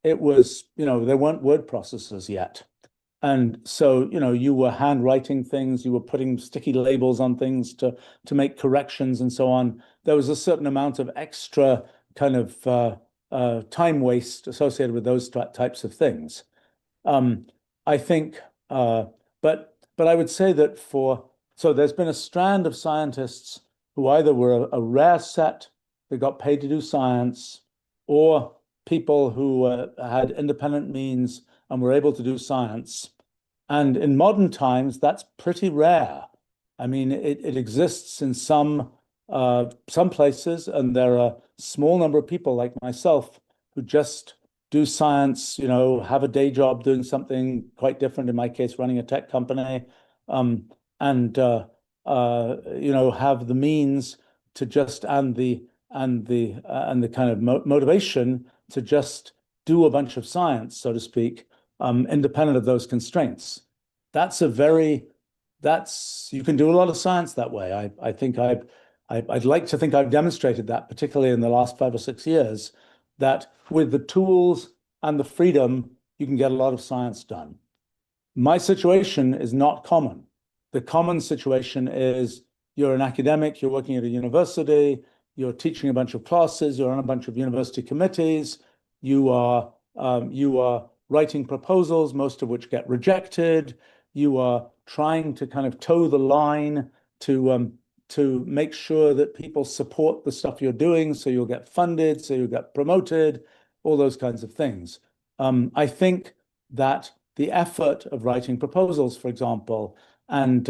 it was, there weren't word processors yet. And so, you were handwriting things, you were putting sticky labels on things to make corrections and so on. There was a certain amount of extra kind of time waste associated with those types of things. I think, but I would say that so there's been a strand of scientists who either were a rare set that got paid to do science, or people who had independent means and were able to do science. And in modern times, that's pretty rare. I mean, it exists in some some places, and there are a small number of people like myself who just do science, have a day job doing something quite different, in my case, running a tech company, um, and have the means to just and the kind of motivation to just do a bunch of science, so to speak, independent of those constraints. That's a very that's You can do a lot of science that way. I think I'd like to think I've demonstrated that, particularly in the last 5 or 6 years, that with the tools and the freedom, you can get a lot of science done. My situation is not common. The common situation is you're an academic, you're working at a university, you're teaching a bunch of classes, you're on a bunch of university committees, you are writing proposals, most of which get rejected. You are trying to kind of toe the line to make sure that people support the stuff you're doing, so you'll get funded, so you'll get promoted, all those kinds of things. I think that the effort of writing proposals, for example, and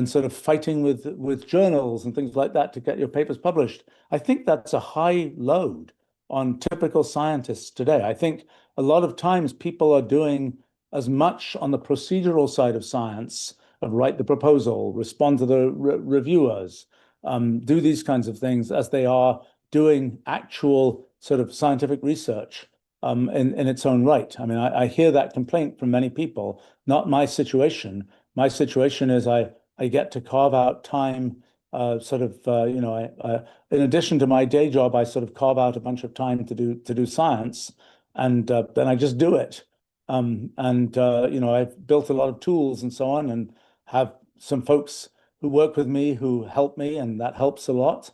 sort of fighting with journals and things like that to get your papers published, I think that's a high load on typical scientists today. I think a lot of times people are doing as much on the procedural side of science, of write the proposal, respond to the reviewers, do these kinds of things, as they are doing actual sort of scientific research in its own right. I mean, I hear that complaint from many people. Not my situation. My situation is I get to carve out time, in addition to my day job, I sort of carve out a bunch of time to do science, and then I just do it. I've built a lot of tools and so on, and have some folks who work with me who help me, and that helps a lot.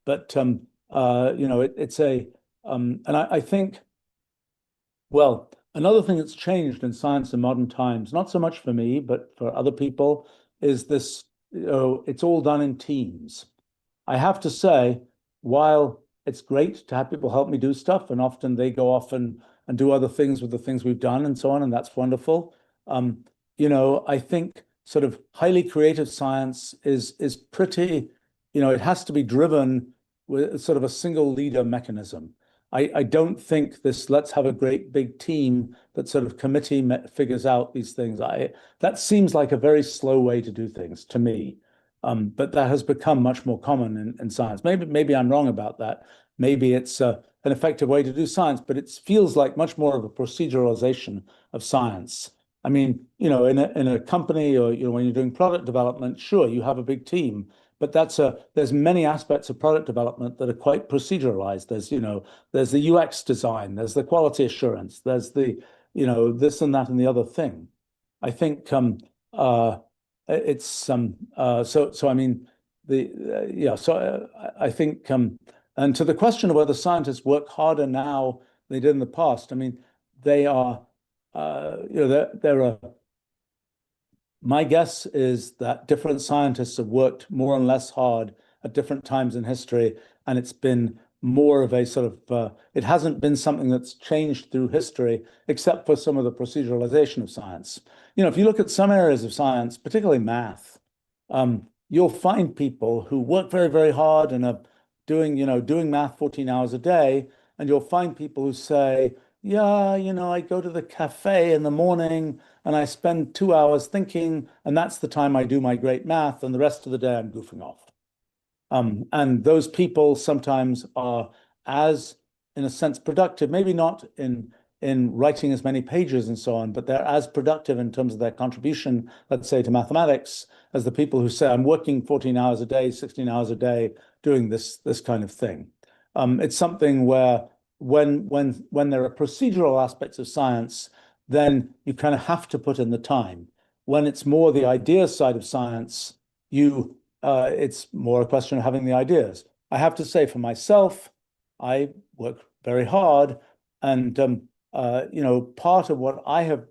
But it's and I think, well, another thing that's changed in science in modern times, not so much for me, but for other people, is this, it's all done in teams. I have to say, while it's great to have people help me do stuff, and often they go off and do other things with the things we've done and so on, and that's wonderful. I think sort of highly creative science is pretty, it has to be driven with sort of a single leader mechanism. I don't think this let's have a great big team that sort of committee figures out these things. That seems like a very slow way to do things to me. But that has become much more common in science. Maybe I'm wrong about that. Maybe it's an effective way to do science, but it feels like much more of a proceduralization of science. I mean, in a company, or when you're doing product development, sure, you have a big team, but there's many aspects of product development that are quite proceduralized. There's the UX design, there's the quality assurance, there's the this and that and the other thing. I think it's so I mean the yeah so I think and to the question of whether scientists work harder now than they did in the past, I mean they are there are my guess is that different scientists have worked more and less hard at different times in history, and it's been more of a sort of it hasn't been something that's changed through history, except for some of the proceduralization of science. If you look at some areas of science, particularly math, you'll find people who work very, very hard and are doing math 14 hours a day, and you'll find people who say, yeah, I go to the cafe in the morning and I spend 2 hours thinking, and that's the time I do my great math, and the rest of the day I'm goofing off. And those people sometimes are as, in a sense, productive, maybe not in writing as many pages and so on, but they're as productive in terms of their contribution, let's say, to mathematics, as the people who say, I'm working 14 hours a day, 16 hours a day, doing this kind of thing. It's something where when there are procedural aspects of science, then you kind of have to put in the time. When it's more the idea side of science, it's more a question of having the ideas. I have to say, for myself, I work very hard, and part of what I have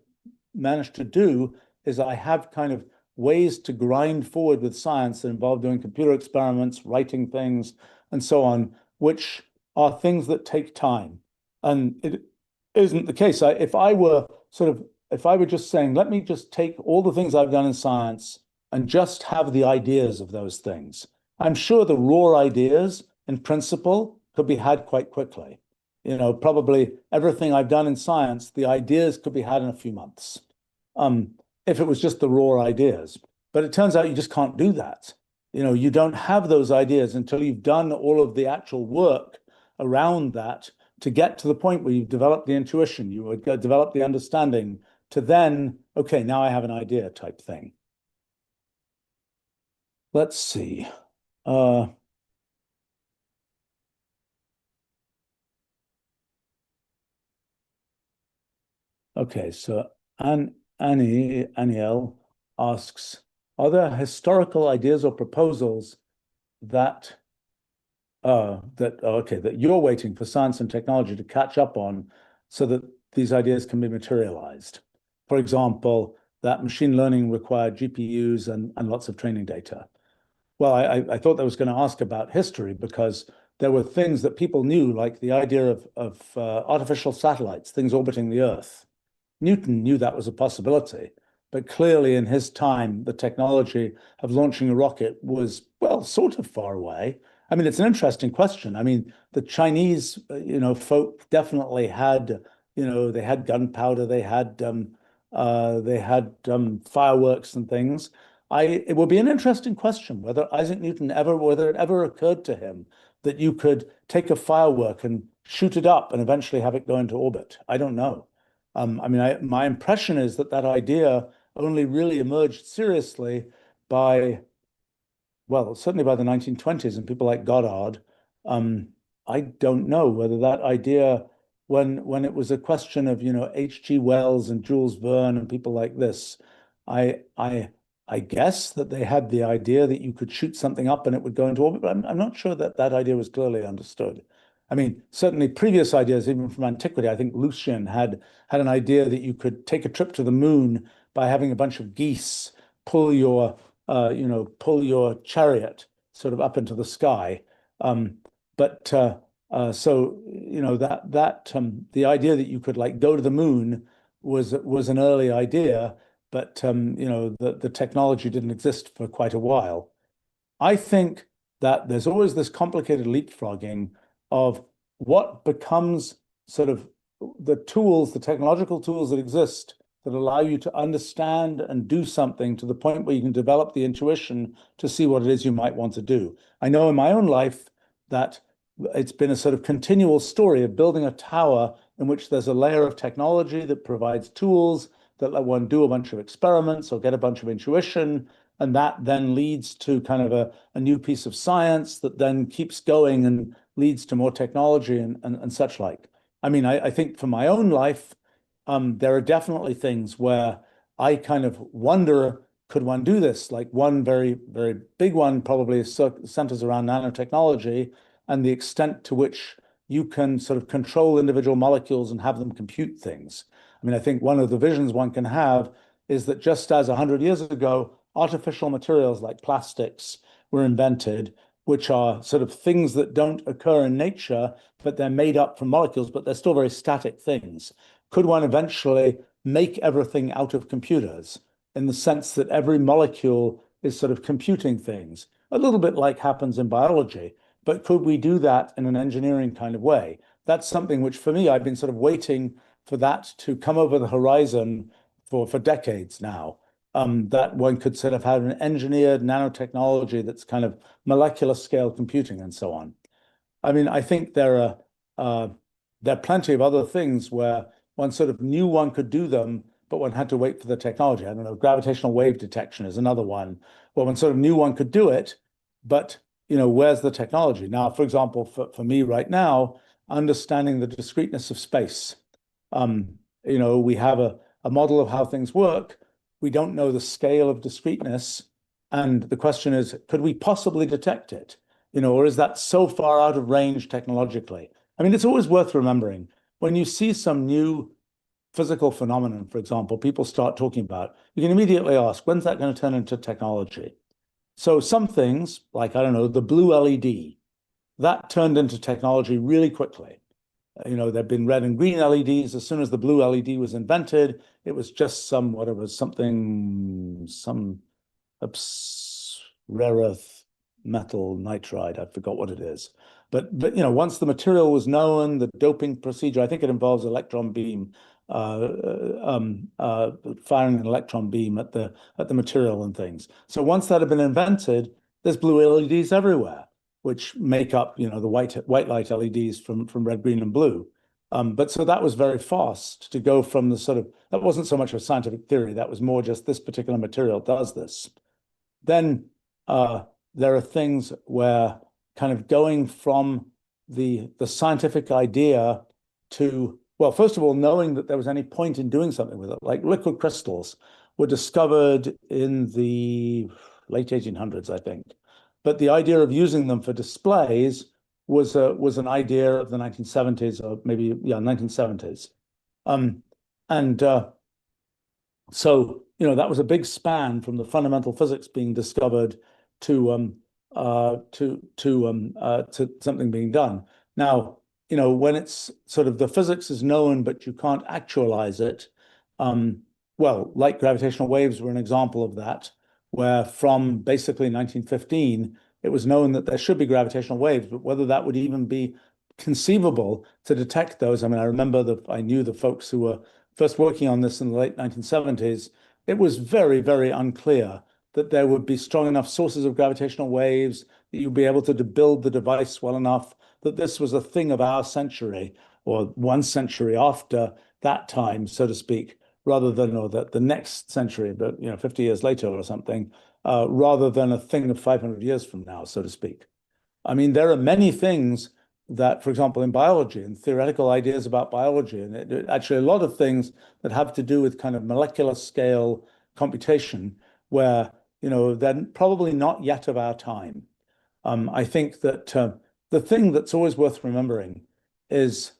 managed to do is I have kind of ways to grind forward with science that involve doing computer experiments, writing things, and so on, which are things that take time. And it isn't the case. If I were just saying, let me just take all the things I've done in science and just have the ideas of those things, I'm sure the raw ideas in principle could be had quite quickly. Probably everything I've done in science, the ideas could be had in a few months, um, if it was just the raw ideas. But it turns out you just can't do that. You don't have those ideas until you've done all of the actual work around that to get to the point where you've developed the intuition, you would develop the understanding to then, okay, now I have an idea type thing. Let's see. Uh, okay, so Aniel asks, are there historical ideas or proposals that that you're waiting for science and technology to catch up on so that these ideas can be materialized? For example, that machine learning required GPUs and lots of training data. Well, I thought I was going to ask about history because there were things that people knew, like the idea of artificial satellites, things orbiting the Earth. Newton knew that was a possibility, but clearly in his time, the technology of launching a rocket was, well, sort of far away. I mean, it's an interesting question. I mean, the Chinese, folk definitely had, they had gunpowder, they had fireworks and things. It would be an interesting question whether it ever occurred to him that you could take a firework and shoot it up and eventually have it go into orbit. I don't know. I mean, my impression is that that idea only really emerged seriously by, well, certainly by the 1920s and people like Goddard. Um, I don't know whether that idea, when it was a question of, H.G. Wells and Jules Verne and people like this, I I I guess that they had the idea that you could shoot something up and it would go into orbit, but I'm not sure that that idea was clearly understood. I mean, certainly previous ideas, even from antiquity, I think Lucian had an idea that you could take a trip to the moon by having a bunch of geese pull your pull your chariot sort of up into the sky. Um, but so the idea that you could like go to the moon was an early idea, but the technology didn't exist for quite a while. I think that there's always this complicated leapfrogging of what becomes sort of the technological tools that exist that allow you to understand and do something to the point where you can develop the intuition to see what it is you might want to do. I know in my own life that it's been a sort of continual story of building a tower in which there's a layer of technology that provides tools that let one do a bunch of experiments or get a bunch of intuition. And that then leads to kind of a new piece of science that then keeps going and leads to more technology and such like. I mean, I think for my own life, there are definitely things where I kind of wonder, could one do this? Like one very, very big one probably centers around nanotechnology and the extent to which you can sort of control individual molecules and have them compute things. I mean, I think one of the visions one can have is that just as 100 years ago, artificial materials like plastics were invented, which are sort of things that don't occur in nature, but they're made up from molecules, but they're still very static things. Could one eventually make everything out of computers in the sense that every molecule is sort of computing things? A little bit like happens in biology, but could we do that in an engineering kind of way? That's something which, for me, I've been sort of waiting for that to come over the horizon for decades now. That one could sort of have an engineered nanotechnology that's kind of molecular scale computing and so on. I mean, I think uh, there are plenty of other things where one sort of knew one could do them, but one had to wait for the technology. I don't know, gravitational wave detection is another one where one sort of knew one could do it, but where's the technology? Now, for example, for me right now, understanding the discreteness of space. We have a model of how things work. We don't know the scale of discreteness. And the question is, could we possibly detect it? Or is that so far out of range technologically? I mean, it's always worth remembering when you see some new physical phenomenon, for example, people start talking about, you can immediately ask, when's that going to turn into technology? So some things, like, I don't know, the blue LED, that turned into technology really quickly. There've been red and green LEDs. As soon as the blue LED was invented, it was just some rare earth metal nitride. I forgot what it is. But once the material was known, the doping procedure, I think it involves electron beam, firing an electron beam at the material and things. So once that had been invented, there's blue LEDs everywhere, which make up, the white light LEDs from red, green, and blue. But so that was very fast to go from that wasn't so much a scientific theory, that was more just this particular material does this. Then there are things where kind of going from the scientific idea to, well, first of all, knowing that there was any point in doing something with it, like liquid crystals were discovered in the late 1800s, I think. But the idea of using them for displays was an idea of the 1970s, or maybe, yeah, 1970s. And so, that was a big span from the fundamental physics being discovered to something being done. Now, when it's sort of the physics is known, but you can't actualize it, well, light gravitational waves were an example of that, where from basically 1915, it was known that there should be gravitational waves, but whether that would even be conceivable to detect those. I mean, I knew the folks who were first working on this in the late 1970s. It was very, very unclear that there would be strong enough sources of gravitational waves, that you'd be able to build the device well enough, that this was a thing of our century, or 1 century after that time, so to speak, rather than, or the next century, but 50 years later or something, rather than a thing of 500 years from now, so to speak. I mean, there are many things that, for example, in biology and theoretical ideas about biology, and actually a lot of things that have to do with kind of molecular scale computation, where, they're probably not yet of our time. I think that the thing that's always worth remembering is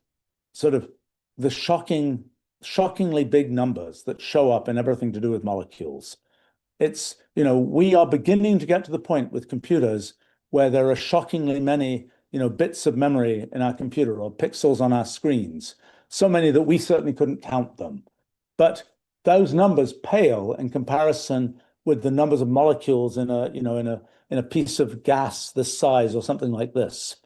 sort of the shockingly big numbers that show up in everything to do with molecules. It's, we are beginning to get to the point with computers where there are shockingly many, bits of memory in our computer or pixels on our screens, so many that we certainly couldn't count them. But those numbers pale in comparison with the numbers of molecules in a piece of gas this size or something like this.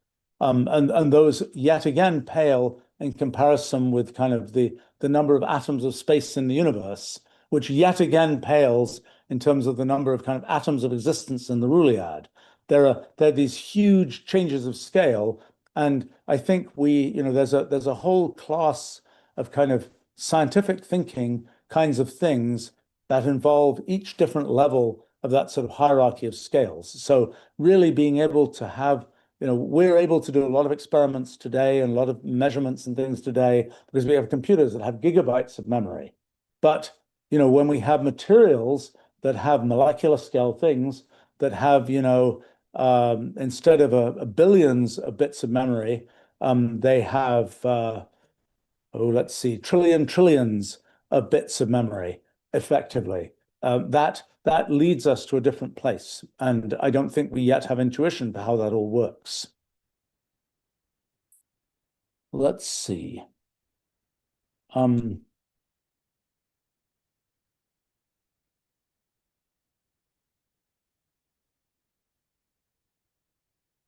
And those yet again pale in comparison with kind of the number of atoms of space in the universe, which yet again pales in terms of the number of kind of atoms of existence in the Rouliad. There are these huge changes of scale, and I think there's a whole class of kind of scientific thinking kinds of things that involve each different level of that sort of hierarchy of scales. So really being able to have, we're able to do a lot of experiments today and a lot of measurements and things today because we have computers that have gigabytes of memory. But, when we have materials that have molecular scale things that have, instead of billions of bits of memory, they have, let's see, trillions of bits of memory effectively. That leads us to a different place. And I don't think we yet have intuition for how that all works. Let's see.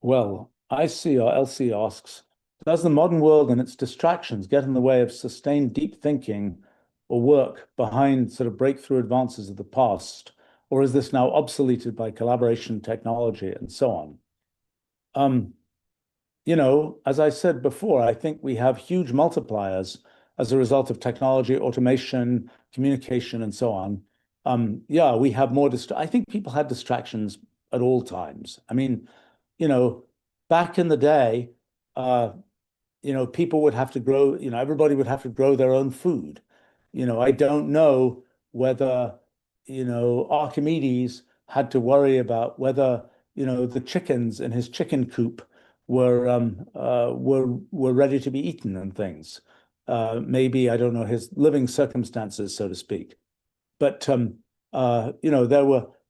Well, I see, or Elsie asks, does the modern world and its distractions get in the way of sustained deep thinking or work behind sort of breakthrough advances of the past? Or is this now obsoleted by collaboration, technology, and so on? As I said before, I think we have huge multipliers as a result of technology, automation, communication, and so on. Yeah, we have more I think people had distractions at all times. I mean, back in the day, people would have to grow, everybody would have to grow their own food. I don't know whether, Archimedes had to worry about whether, the chickens in his chicken coop were ready to be eaten and things. Maybe, I don't know, his living circumstances, so to speak. But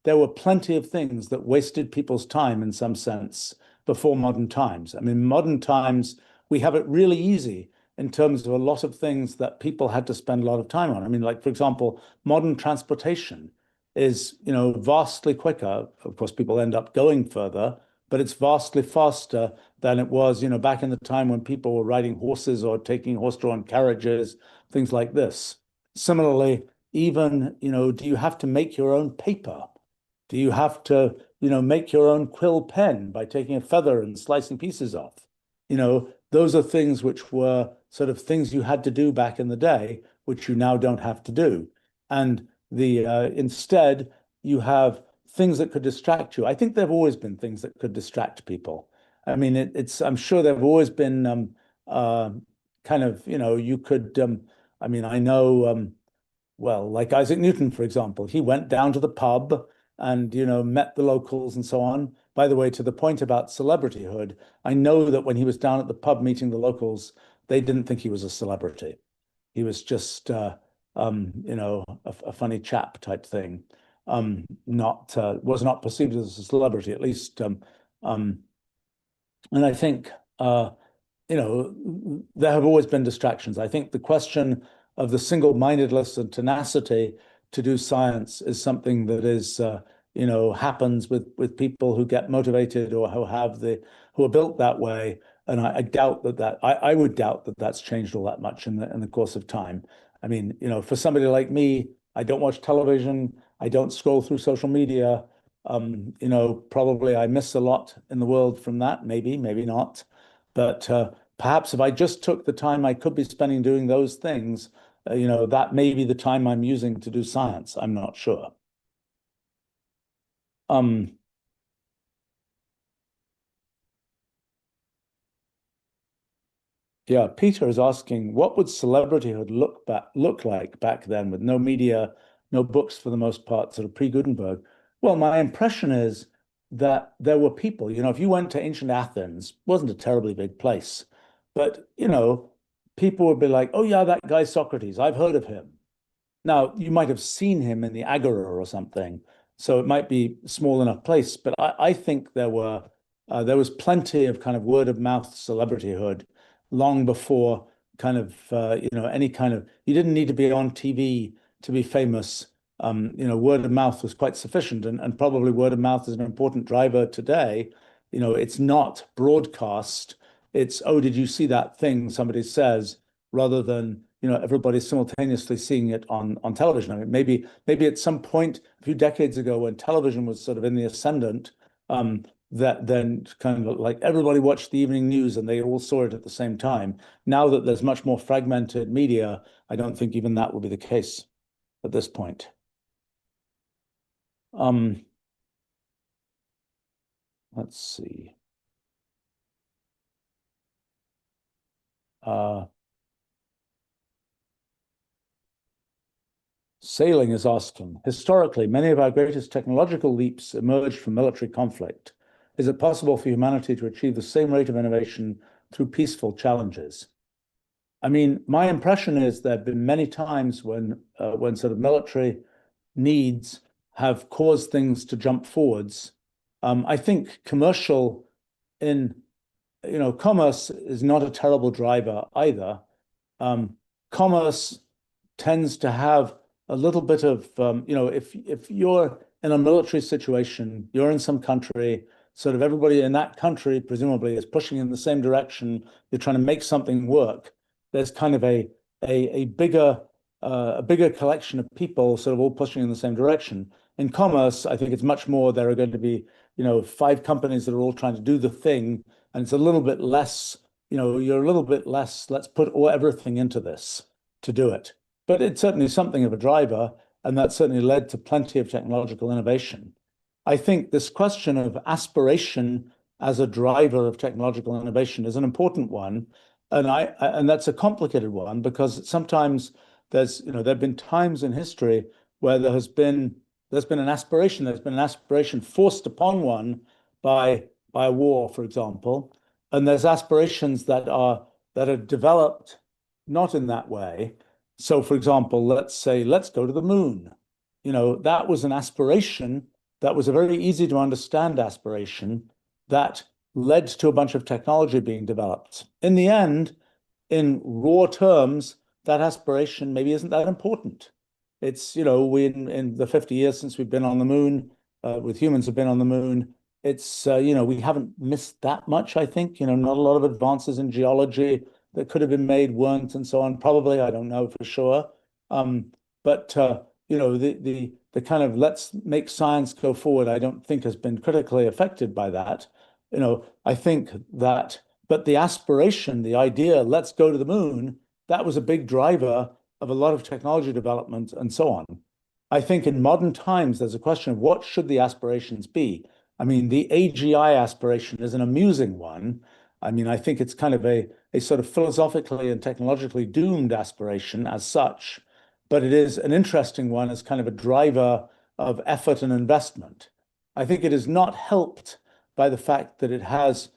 there were plenty of things that wasted people's time in some sense before modern times. I mean, modern times, we have it really easy in terms of a lot of things that people had to spend a lot of time on. I mean, like, for example, modern transportation is, vastly quicker. Of course, people end up going further, but it's vastly faster than it was, back in the time when people were riding horses or taking horse-drawn carriages, things like this. Similarly, even, do you have to make your own paper? Do you have to, make your own quill pen by taking a feather and slicing pieces off? Those are things which were sort of things you had to do back in the day, which you now don't have to do. And the instead, you have things that could distract you. I think there have always been things that could distract people. I mean, I'm sure there have always been uh, kind of, you could, I mean, I know, well, like Isaac Newton, for example, he went down to the pub and, met the locals and so on. By the way, to the point about celebrityhood, I know that when he was down at the pub meeting the locals, they didn't think he was a celebrity. He was just, a funny chap type thing. Not Was not perceived as a celebrity, at least. Um, and I think, there have always been distractions. I think the question of the single-mindedness and tenacity to do science is something that is, happens with people who get motivated or who are built that way. And I doubt I would doubt that that's changed all that much in the course of time. I mean, for somebody like me, I don't watch television, I don't scroll through social media. Probably I miss a lot in the world from that, maybe not. But perhaps if I just took the time I could be spending doing those things, that may be the time I'm using to do science. I'm not sure. Um, yeah, Peter is asking, what would celebrityhood look like back then with no media, no books for the most part, sort of pre-Gutenberg? Well, my impression is that there were people, if you went to ancient Athens, wasn't a terribly big place, but people would be like, oh yeah, that guy Socrates, I've heard of him. Now, you might have seen him in the Agora or something, so it might be a small enough place. But I think there was plenty of kind of word of mouth celebrityhood long before kind of any kind of you didn't need to be on TV to be famous. Word of mouth was quite sufficient, and probably word of mouth is an important driver today. It's not broadcast. It's, oh, did you see that thing somebody says, rather than everybody simultaneously seeing it on television. I mean, maybe at some point a few decades ago when television was sort of in the ascendant, that then kind of like everybody watched the evening news and they all saw it at the same time. Now that there's much more fragmented media, I don't think even that will be the case at this point. Um, let's see. Uh, Sailing is asking, historically, many of our greatest technological leaps emerged from military conflict. Is it possible for humanity to achieve the same rate of innovation through peaceful challenges? I mean, my impression is there have been many times when sort of military needs have caused things to jump forwards. I think in, commerce is not a terrible driver either. Commerce tends to have a little bit of, if you're in a military situation, you're in some country, sort of everybody in that country presumably is pushing in the same direction. You're trying to make something work. There's kind of a bigger collection of people sort of all pushing in the same direction. In commerce, I think it's much more there are going to be, five companies that are all trying to do the thing, and it's a little bit less, you're a little bit less, let's put everything into this to do it. But it's certainly something of a driver, and that certainly led to plenty of technological innovation. I think this question of aspiration as a driver of technological innovation is an important one, and that's a complicated one because sometimes there have been times in history where there's been an aspiration forced upon one by a war, for example, and there's aspirations that are developed not in that way. So, for example, let's say, let's go to the moon. That was an aspiration that was a very easy to understand aspiration that led to a bunch of technology being developed. In the end, in raw terms, that aspiration maybe isn't that important. It's, we in the 50 years since we've been on the moon, with humans have been on the moon, it's we haven't missed that much, I think. Not a lot of advances in geology that could have been made weren't, and so on. Probably, I don't know for sure. Um, but the kind of let's make science go forward, I don't think has been critically affected by that. I think that, but the aspiration, the idea, let's go to the moon, that was a big driver of a lot of technology development and so on. I think in modern times, there's a question of what should the aspirations be? I mean, the AGI aspiration is an amusing one. I mean, I think it's kind of a sort of philosophically and technologically doomed aspiration as such, but it is an interesting one as kind of a driver of effort and investment. I think it is not helped by the fact that it has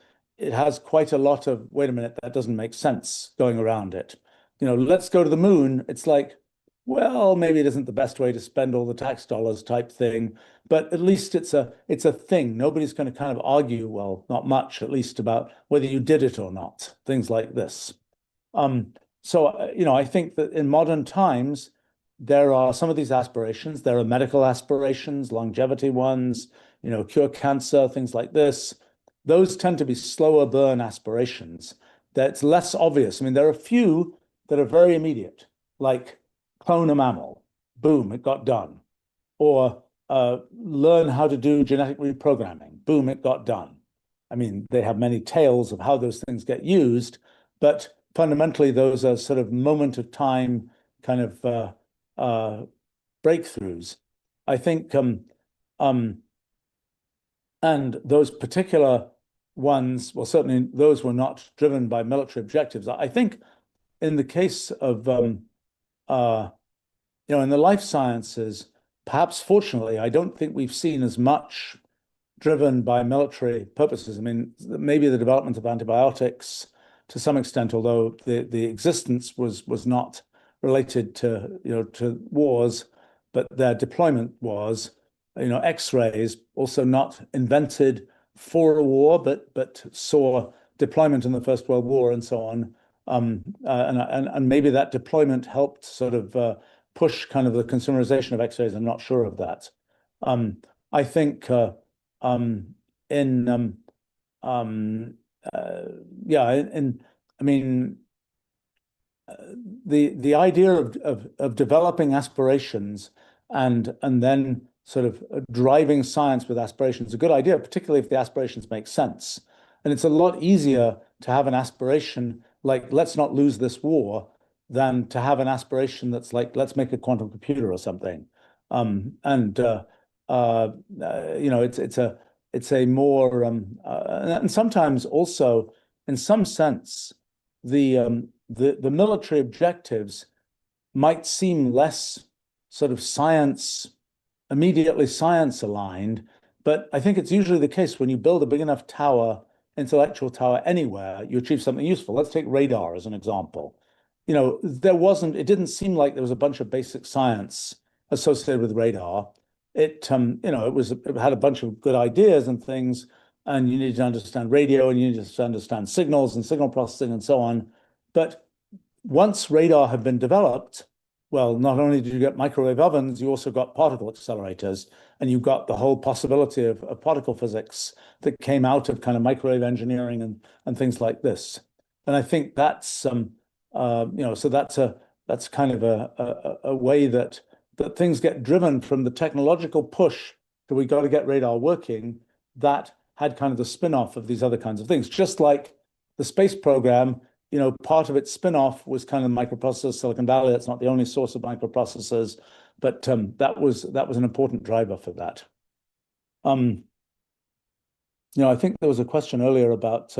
quite a lot of, wait a minute, that doesn't make sense going around it. Let's go to the moon. It's like, well, maybe it isn't the best way to spend all the tax dollars type thing, but at least it's a thing. Nobody's going to kind of argue, well, not much, at least about whether you did it or not, things like this. So I think that in modern times, there are some of these aspirations. There are medical aspirations, longevity ones, cure cancer, things like this. Those tend to be slower burn aspirations. That's less obvious. I mean, there are a few that are very immediate, like clone a mammal. Boom, it got done. Or learn how to do genetic reprogramming. Boom, it got done. I mean, they have many tales of how those things get used, but fundamentally, those are sort of moment of time kind of breakthroughs. I think, and those particular ones, well, certainly those were not driven by military objectives. I think in the case of, in the life sciences, perhaps fortunately, I don't think we've seen as much driven by military purposes. I mean, maybe the development of antibiotics to some extent, although the existence was not related to wars, but their deployment was. X-rays also not invented for a war, but saw deployment in the First World War and so on. And maybe that deployment helped sort of push kind of the consumerization of X-rays. I'm not sure of that. I think in yeah, and I mean the idea of developing aspirations and then sort of driving science with aspirations is a good idea, particularly if the aspirations make sense. And it's a lot easier to have an aspiration like let's not lose this war than to have an aspiration that's like let's make a quantum computer or something. And it's a more and sometimes also in some sense the military objectives might seem less sort of immediately science aligned, but I think it's usually the case when you build a big enough tower, intellectual tower anywhere, you achieve something useful. Let's take radar as an example. It didn't seem like there was a bunch of basic science associated with radar. It had a bunch of good ideas and things, and you need to understand radio and you need to understand signals and signal processing and so on. But once radar had been developed, well, not only did you get microwave ovens, you also got particle accelerators, and you got the whole possibility of particle physics that came out of kind of microwave engineering and things like this. And I think that's so that's kind of a way that things get driven from the technological push that we got to get radar working. That had kind of the spin-off of these other kinds of things, just like the space program. Part of its spin-off was kind of microprocessors, Silicon Valley. That's not the only source of microprocessors, but that was an important driver for that. I think there was a question earlier about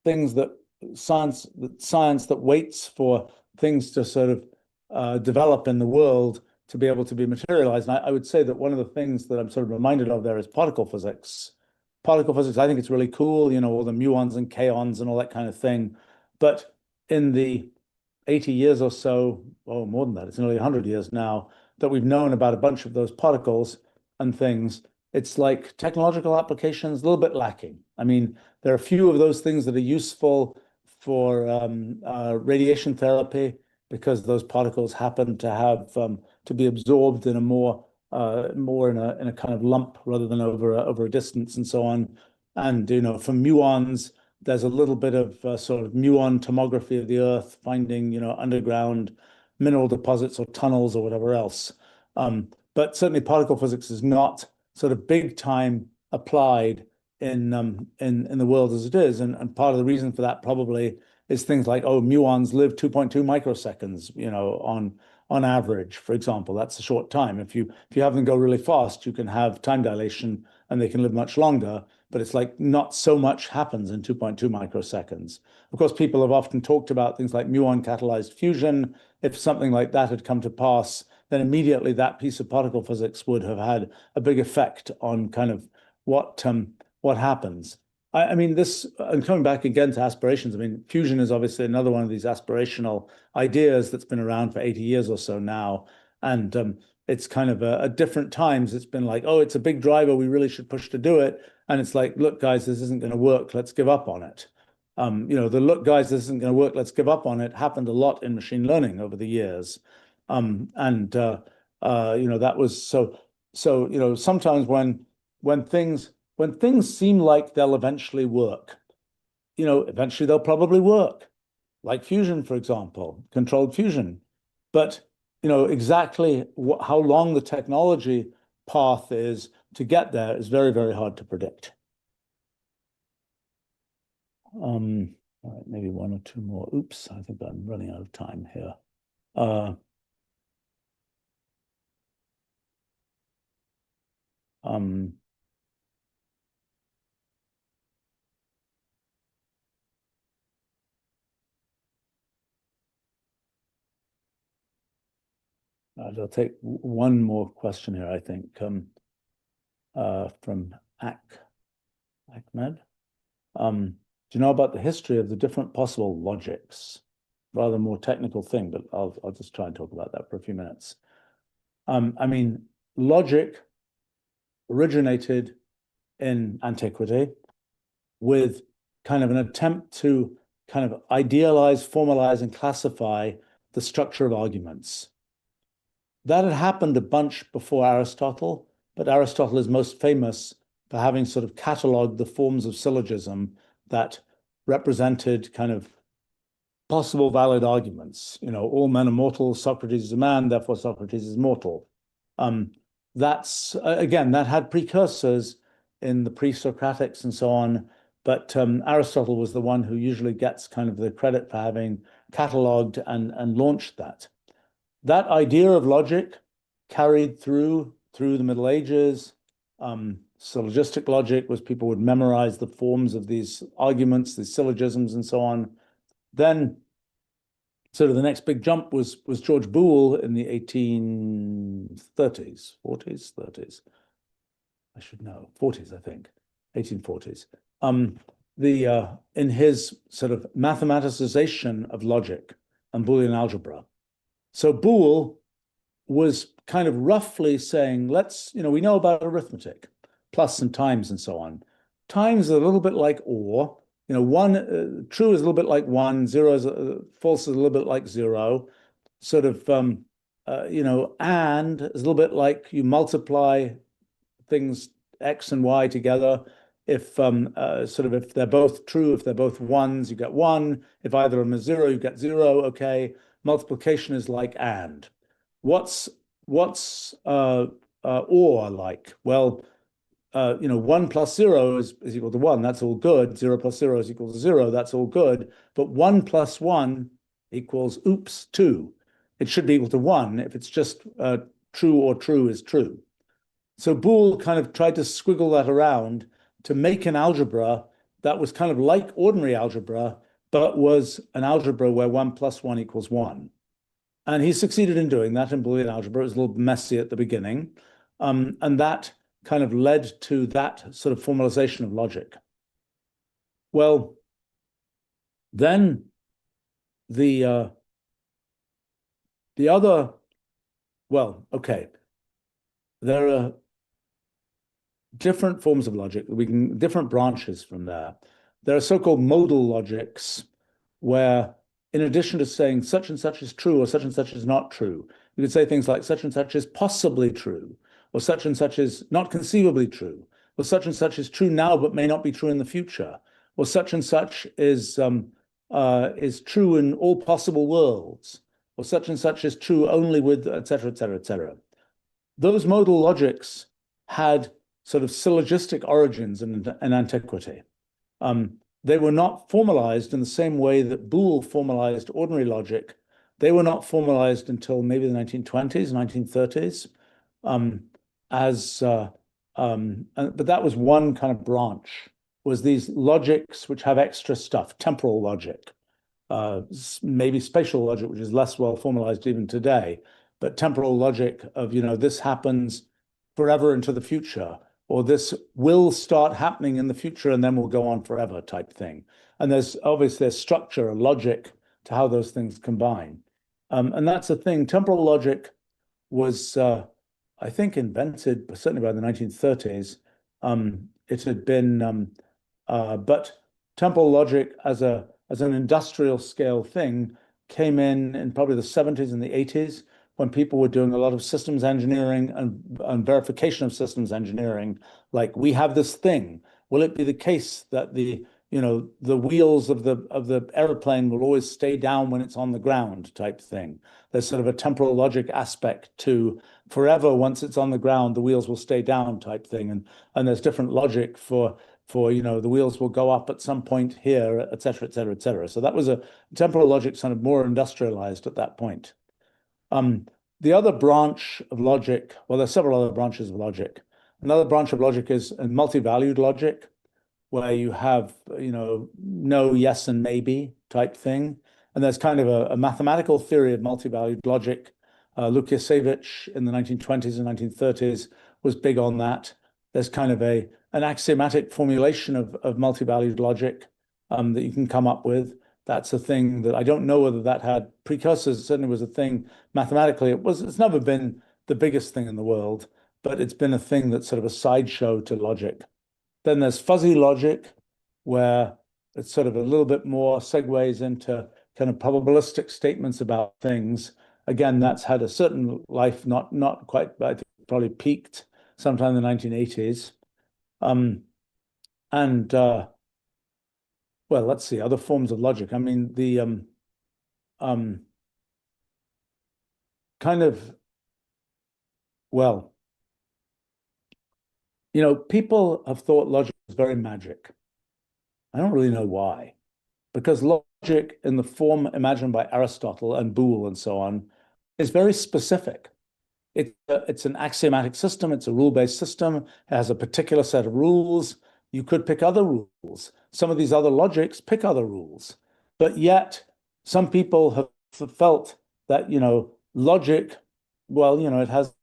things that science that waits for things to sort of develop in the world to be able to be materialized. And I would say that one of the things that I'm sort of reminded of there is particle physics. Particle physics, I think it's really cool, all the muons and kaons and all that kind of thing. But in the 80 years or so, or more than that, it's nearly 100 years now, that we've known about a bunch of those particles and things, it's like technological applications, a little bit lacking. I mean, there are a few of those things that are useful for radiation therapy because those particles happen to have to be absorbed in a more more in a kind of lump rather than over a distance and so on. And for muons, there's a little bit of sort of muon tomography of the Earth, finding underground mineral deposits or tunnels or whatever else. But certainly particle physics is not sort of big time applied in the world as it is, and part of the reason for that probably is things like, oh, muons live 2.2 microseconds, on average, for example. That's a short time. If you have them go really fast, you can have time dilation and they can live much longer, but it's like not so much happens in 2.2 microseconds. Of course, people have often talked about things like muon catalyzed fusion. If something like that had come to pass, then immediately that piece of particle physics would have had a big effect on kind of what happens. I mean, and coming back again to aspirations, I mean, fusion is obviously another one of these aspirational ideas that's been around for 80 years or so now. And it's kind of at different times, it's been like, oh, it's a big driver, we really should push to do it. And it's like, look, guys, this isn't going to work, let's give up on it. The look, guys, this isn't going to work, let's give up on it happened a lot in machine learning over the years. That was so, sometimes when things seem like they'll eventually work, eventually they'll probably work, like fusion, for example, controlled fusion. But, exactly how long the technology path is to get there is very, very hard to predict. All right, maybe one or two more. Oops, I think I'm running out of time here. I'll take one more question here, I think, from Ahmed. Do you know about the history of the different possible logics? Rather more technical thing, but I'll just try and talk about that for a few minutes. I mean, logic originated in antiquity with kind of an attempt to kind of idealize, formalize, and classify the structure of arguments. That had happened a bunch before Aristotle, but Aristotle is most famous for having sort of cataloged the forms of syllogism that represented kind of possible valid arguments. All men are mortal, Socrates is a man, therefore Socrates is mortal. That's, again, that had precursors in the pre-Socratics and so on, but Aristotle was the one who usually gets kind of the credit for having cataloged and launched that. That idea of logic carried through the Middle Ages. Syllogistic logic was people would memorize the forms of these arguments, these syllogisms, and so on. Then, sort of the next big jump was George Boole in the 1830s, 40s, 30s. I should know, 40s, I think, 1840s. In his sort of mathematicization of logic and Boolean algebra. So Boole was kind of roughly saying, we know about arithmetic, plus and times and so on. Times is a little bit like or, true is a little bit like one, zero is false is a little bit like zero. Sort of, and is a little bit like you multiply things X and Y together. If if they're both true, if they're both ones, you get one. If either of them is zero, you get zero. Okay. Multiplication is like and. What's or like? Well, 1 plus 0 is equal to 1. That's all good. 0 plus 0 is equal to 0. That's all good. But 1 plus 1 equals, 2. It should be equal to 1 if it's just true or true is true. So Boole kind of tried to squiggle that around to make an algebra that was kind of like ordinary algebra, but was an algebra where 1 plus 1 equals 1. And he succeeded in doing that in Boolean algebra. It was a little messy at the beginning. And that kind of led to that sort of formalization of logic. Well, then the other, well, okay, there are different forms of logic. Different branches from there. There are so-called modal logics where, in addition to saying such and such is true or such and such is not true, you could say things like such and such is possibly true, or such and such is not conceivably true, or such and such is true now but may not be true in the future, or such and such is true in all possible worlds, or such and such is true only with, et cetera, et cetera, et cetera. Those modal logics had sort of syllogistic origins in antiquity. They were not formalized in the same way that Boole formalized ordinary logic. They were not formalized until maybe the 1920s, 1930s. But that was one kind of branch, was these logics which have extra stuff, temporal logic, maybe spatial logic, which is less well formalized even today, but temporal logic of, this happens forever into the future, or this will start happening in the future and then will go on forever type thing. And there's obviously a structure, a logic to how those things combine. And that's the thing. Temporal logic was, I think, invented certainly by the 1930s. It had been, but temporal logic as an industrial scale thing came in probably the 70s and the 80s, when people were doing a lot of systems engineering and verification of systems engineering. Like, we have this thing. Will it be the case that the wheels of the airplane will always stay down when it's on the ground type thing? There's sort of a temporal logic aspect to forever. Once it's on the ground, the wheels will stay down type thing. And there's different logic for the wheels will go up at some point here, et cetera, et cetera, et cetera. So that was a temporal logic, sort of more industrialized at that point. The other branch of logic, well, there's several other branches of logic. Another branch of logic is a multi-valued logic, where you have, no, yes, and maybe type thing. And there's kind of a mathematical theory of multi-valued logic. Lukasiewicz in the 1920s and 1930s was big on that. There's kind of an axiomatic formulation of multi-valued logic that you can come up with. That's a thing that I don't know whether that had precursors. It certainly was a thing mathematically. It's never been the biggest thing in the world, but it's been a thing that's sort of a sideshow to logic. Then there's fuzzy logic, where it's sort of a little bit more segues into kind of probabilistic statements about things. Again, that's had a certain life, not quite, but I think probably peaked sometime in the 1980s. Well, let's see, other forms of logic. I mean, the kind of, well, people have thought logic is very magic. I don't really know why, because logic in the form imagined by Aristotle and Boole and so on is very specific. It's an axiomatic system. It's a rule-based system. It has a particular set of rules. You could pick other rules. Some of these other logics pick other rules. But yet, some people have felt that, logic, well, it has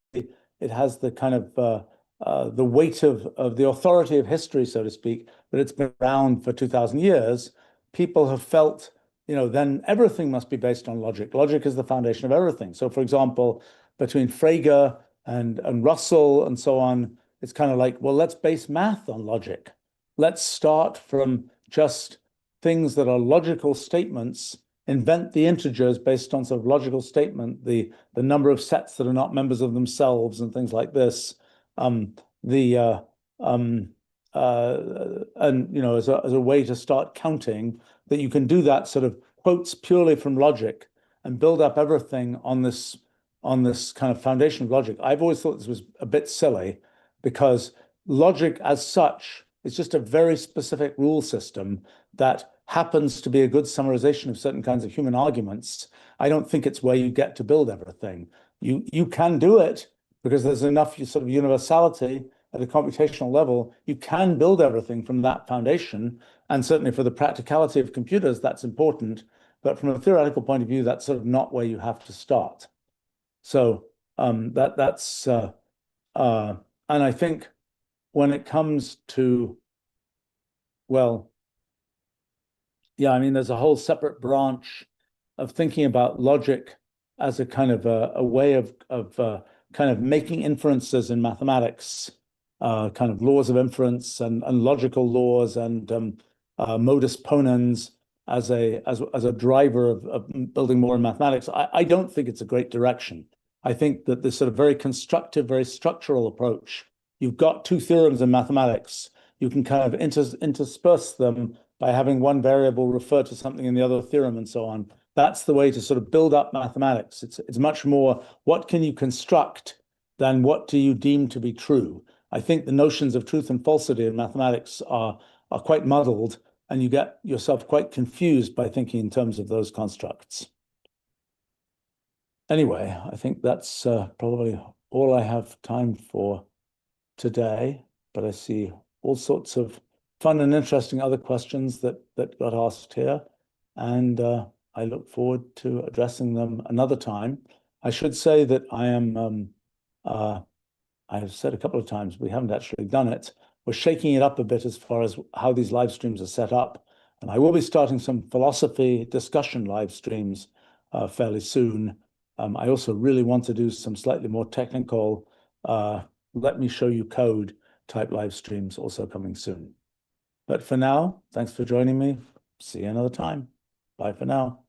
the kind of the weight of the authority of history, so to speak, that it's been around for 2,000 years. People have felt, then everything must be based on logic. Logic is the foundation of everything. So, for example, between Frege and Russell and so on, it's kind of like, well, let's base math on logic. Let's start from just things that are logical statements, invent the integers based on sort of logical statement, the number of sets that are not members of themselves and things like this. And as a way to start counting, that you can do that sort of quotes purely from logic and build up everything on this kind of foundation of logic. I've always thought this was a bit silly, because logic as such is just a very specific rule system that happens to be a good summarization of certain kinds of human arguments. I don't think it's where you get to build everything. You can do it because there's enough sort of universality at a computational level. You can build everything from that foundation, and certainly for the practicality of computers, that's important. But from a theoretical point of view, that's sort of not where you have to start. So and I think when it comes to, well, yeah, I mean, there's a whole separate branch of thinking about logic as a kind of a way of kind of making inferences in mathematics, kind of laws of inference and logical laws and modus ponens as a driver of building more in mathematics. I don't think it's a great direction. I think that this sort of very constructive, very structural approach, you've got two theorems in mathematics. You can kind of intersperse them by having one variable refer to something in the other theorem and so on. That's the way to sort of build up mathematics. It's much more what can you construct than what do you deem to be true. I think the notions of truth and falsity in mathematics are quite muddled, and you get yourself quite confused by thinking in terms of those constructs. Anyway, I think that's probably all I have time for today, but I see all sorts of fun and interesting other questions that got asked here, and I look forward to addressing them another time. I should say that I have said a couple of times, we haven't actually done it. We're shaking it up a bit as far as how these live streams are set up. And I will be starting some philosophy discussion live streams fairly soon. I also really want to do some slightly more technical, let me show you code type live streams also coming soon. But for now, thanks for joining me. See you another time. Bye for now.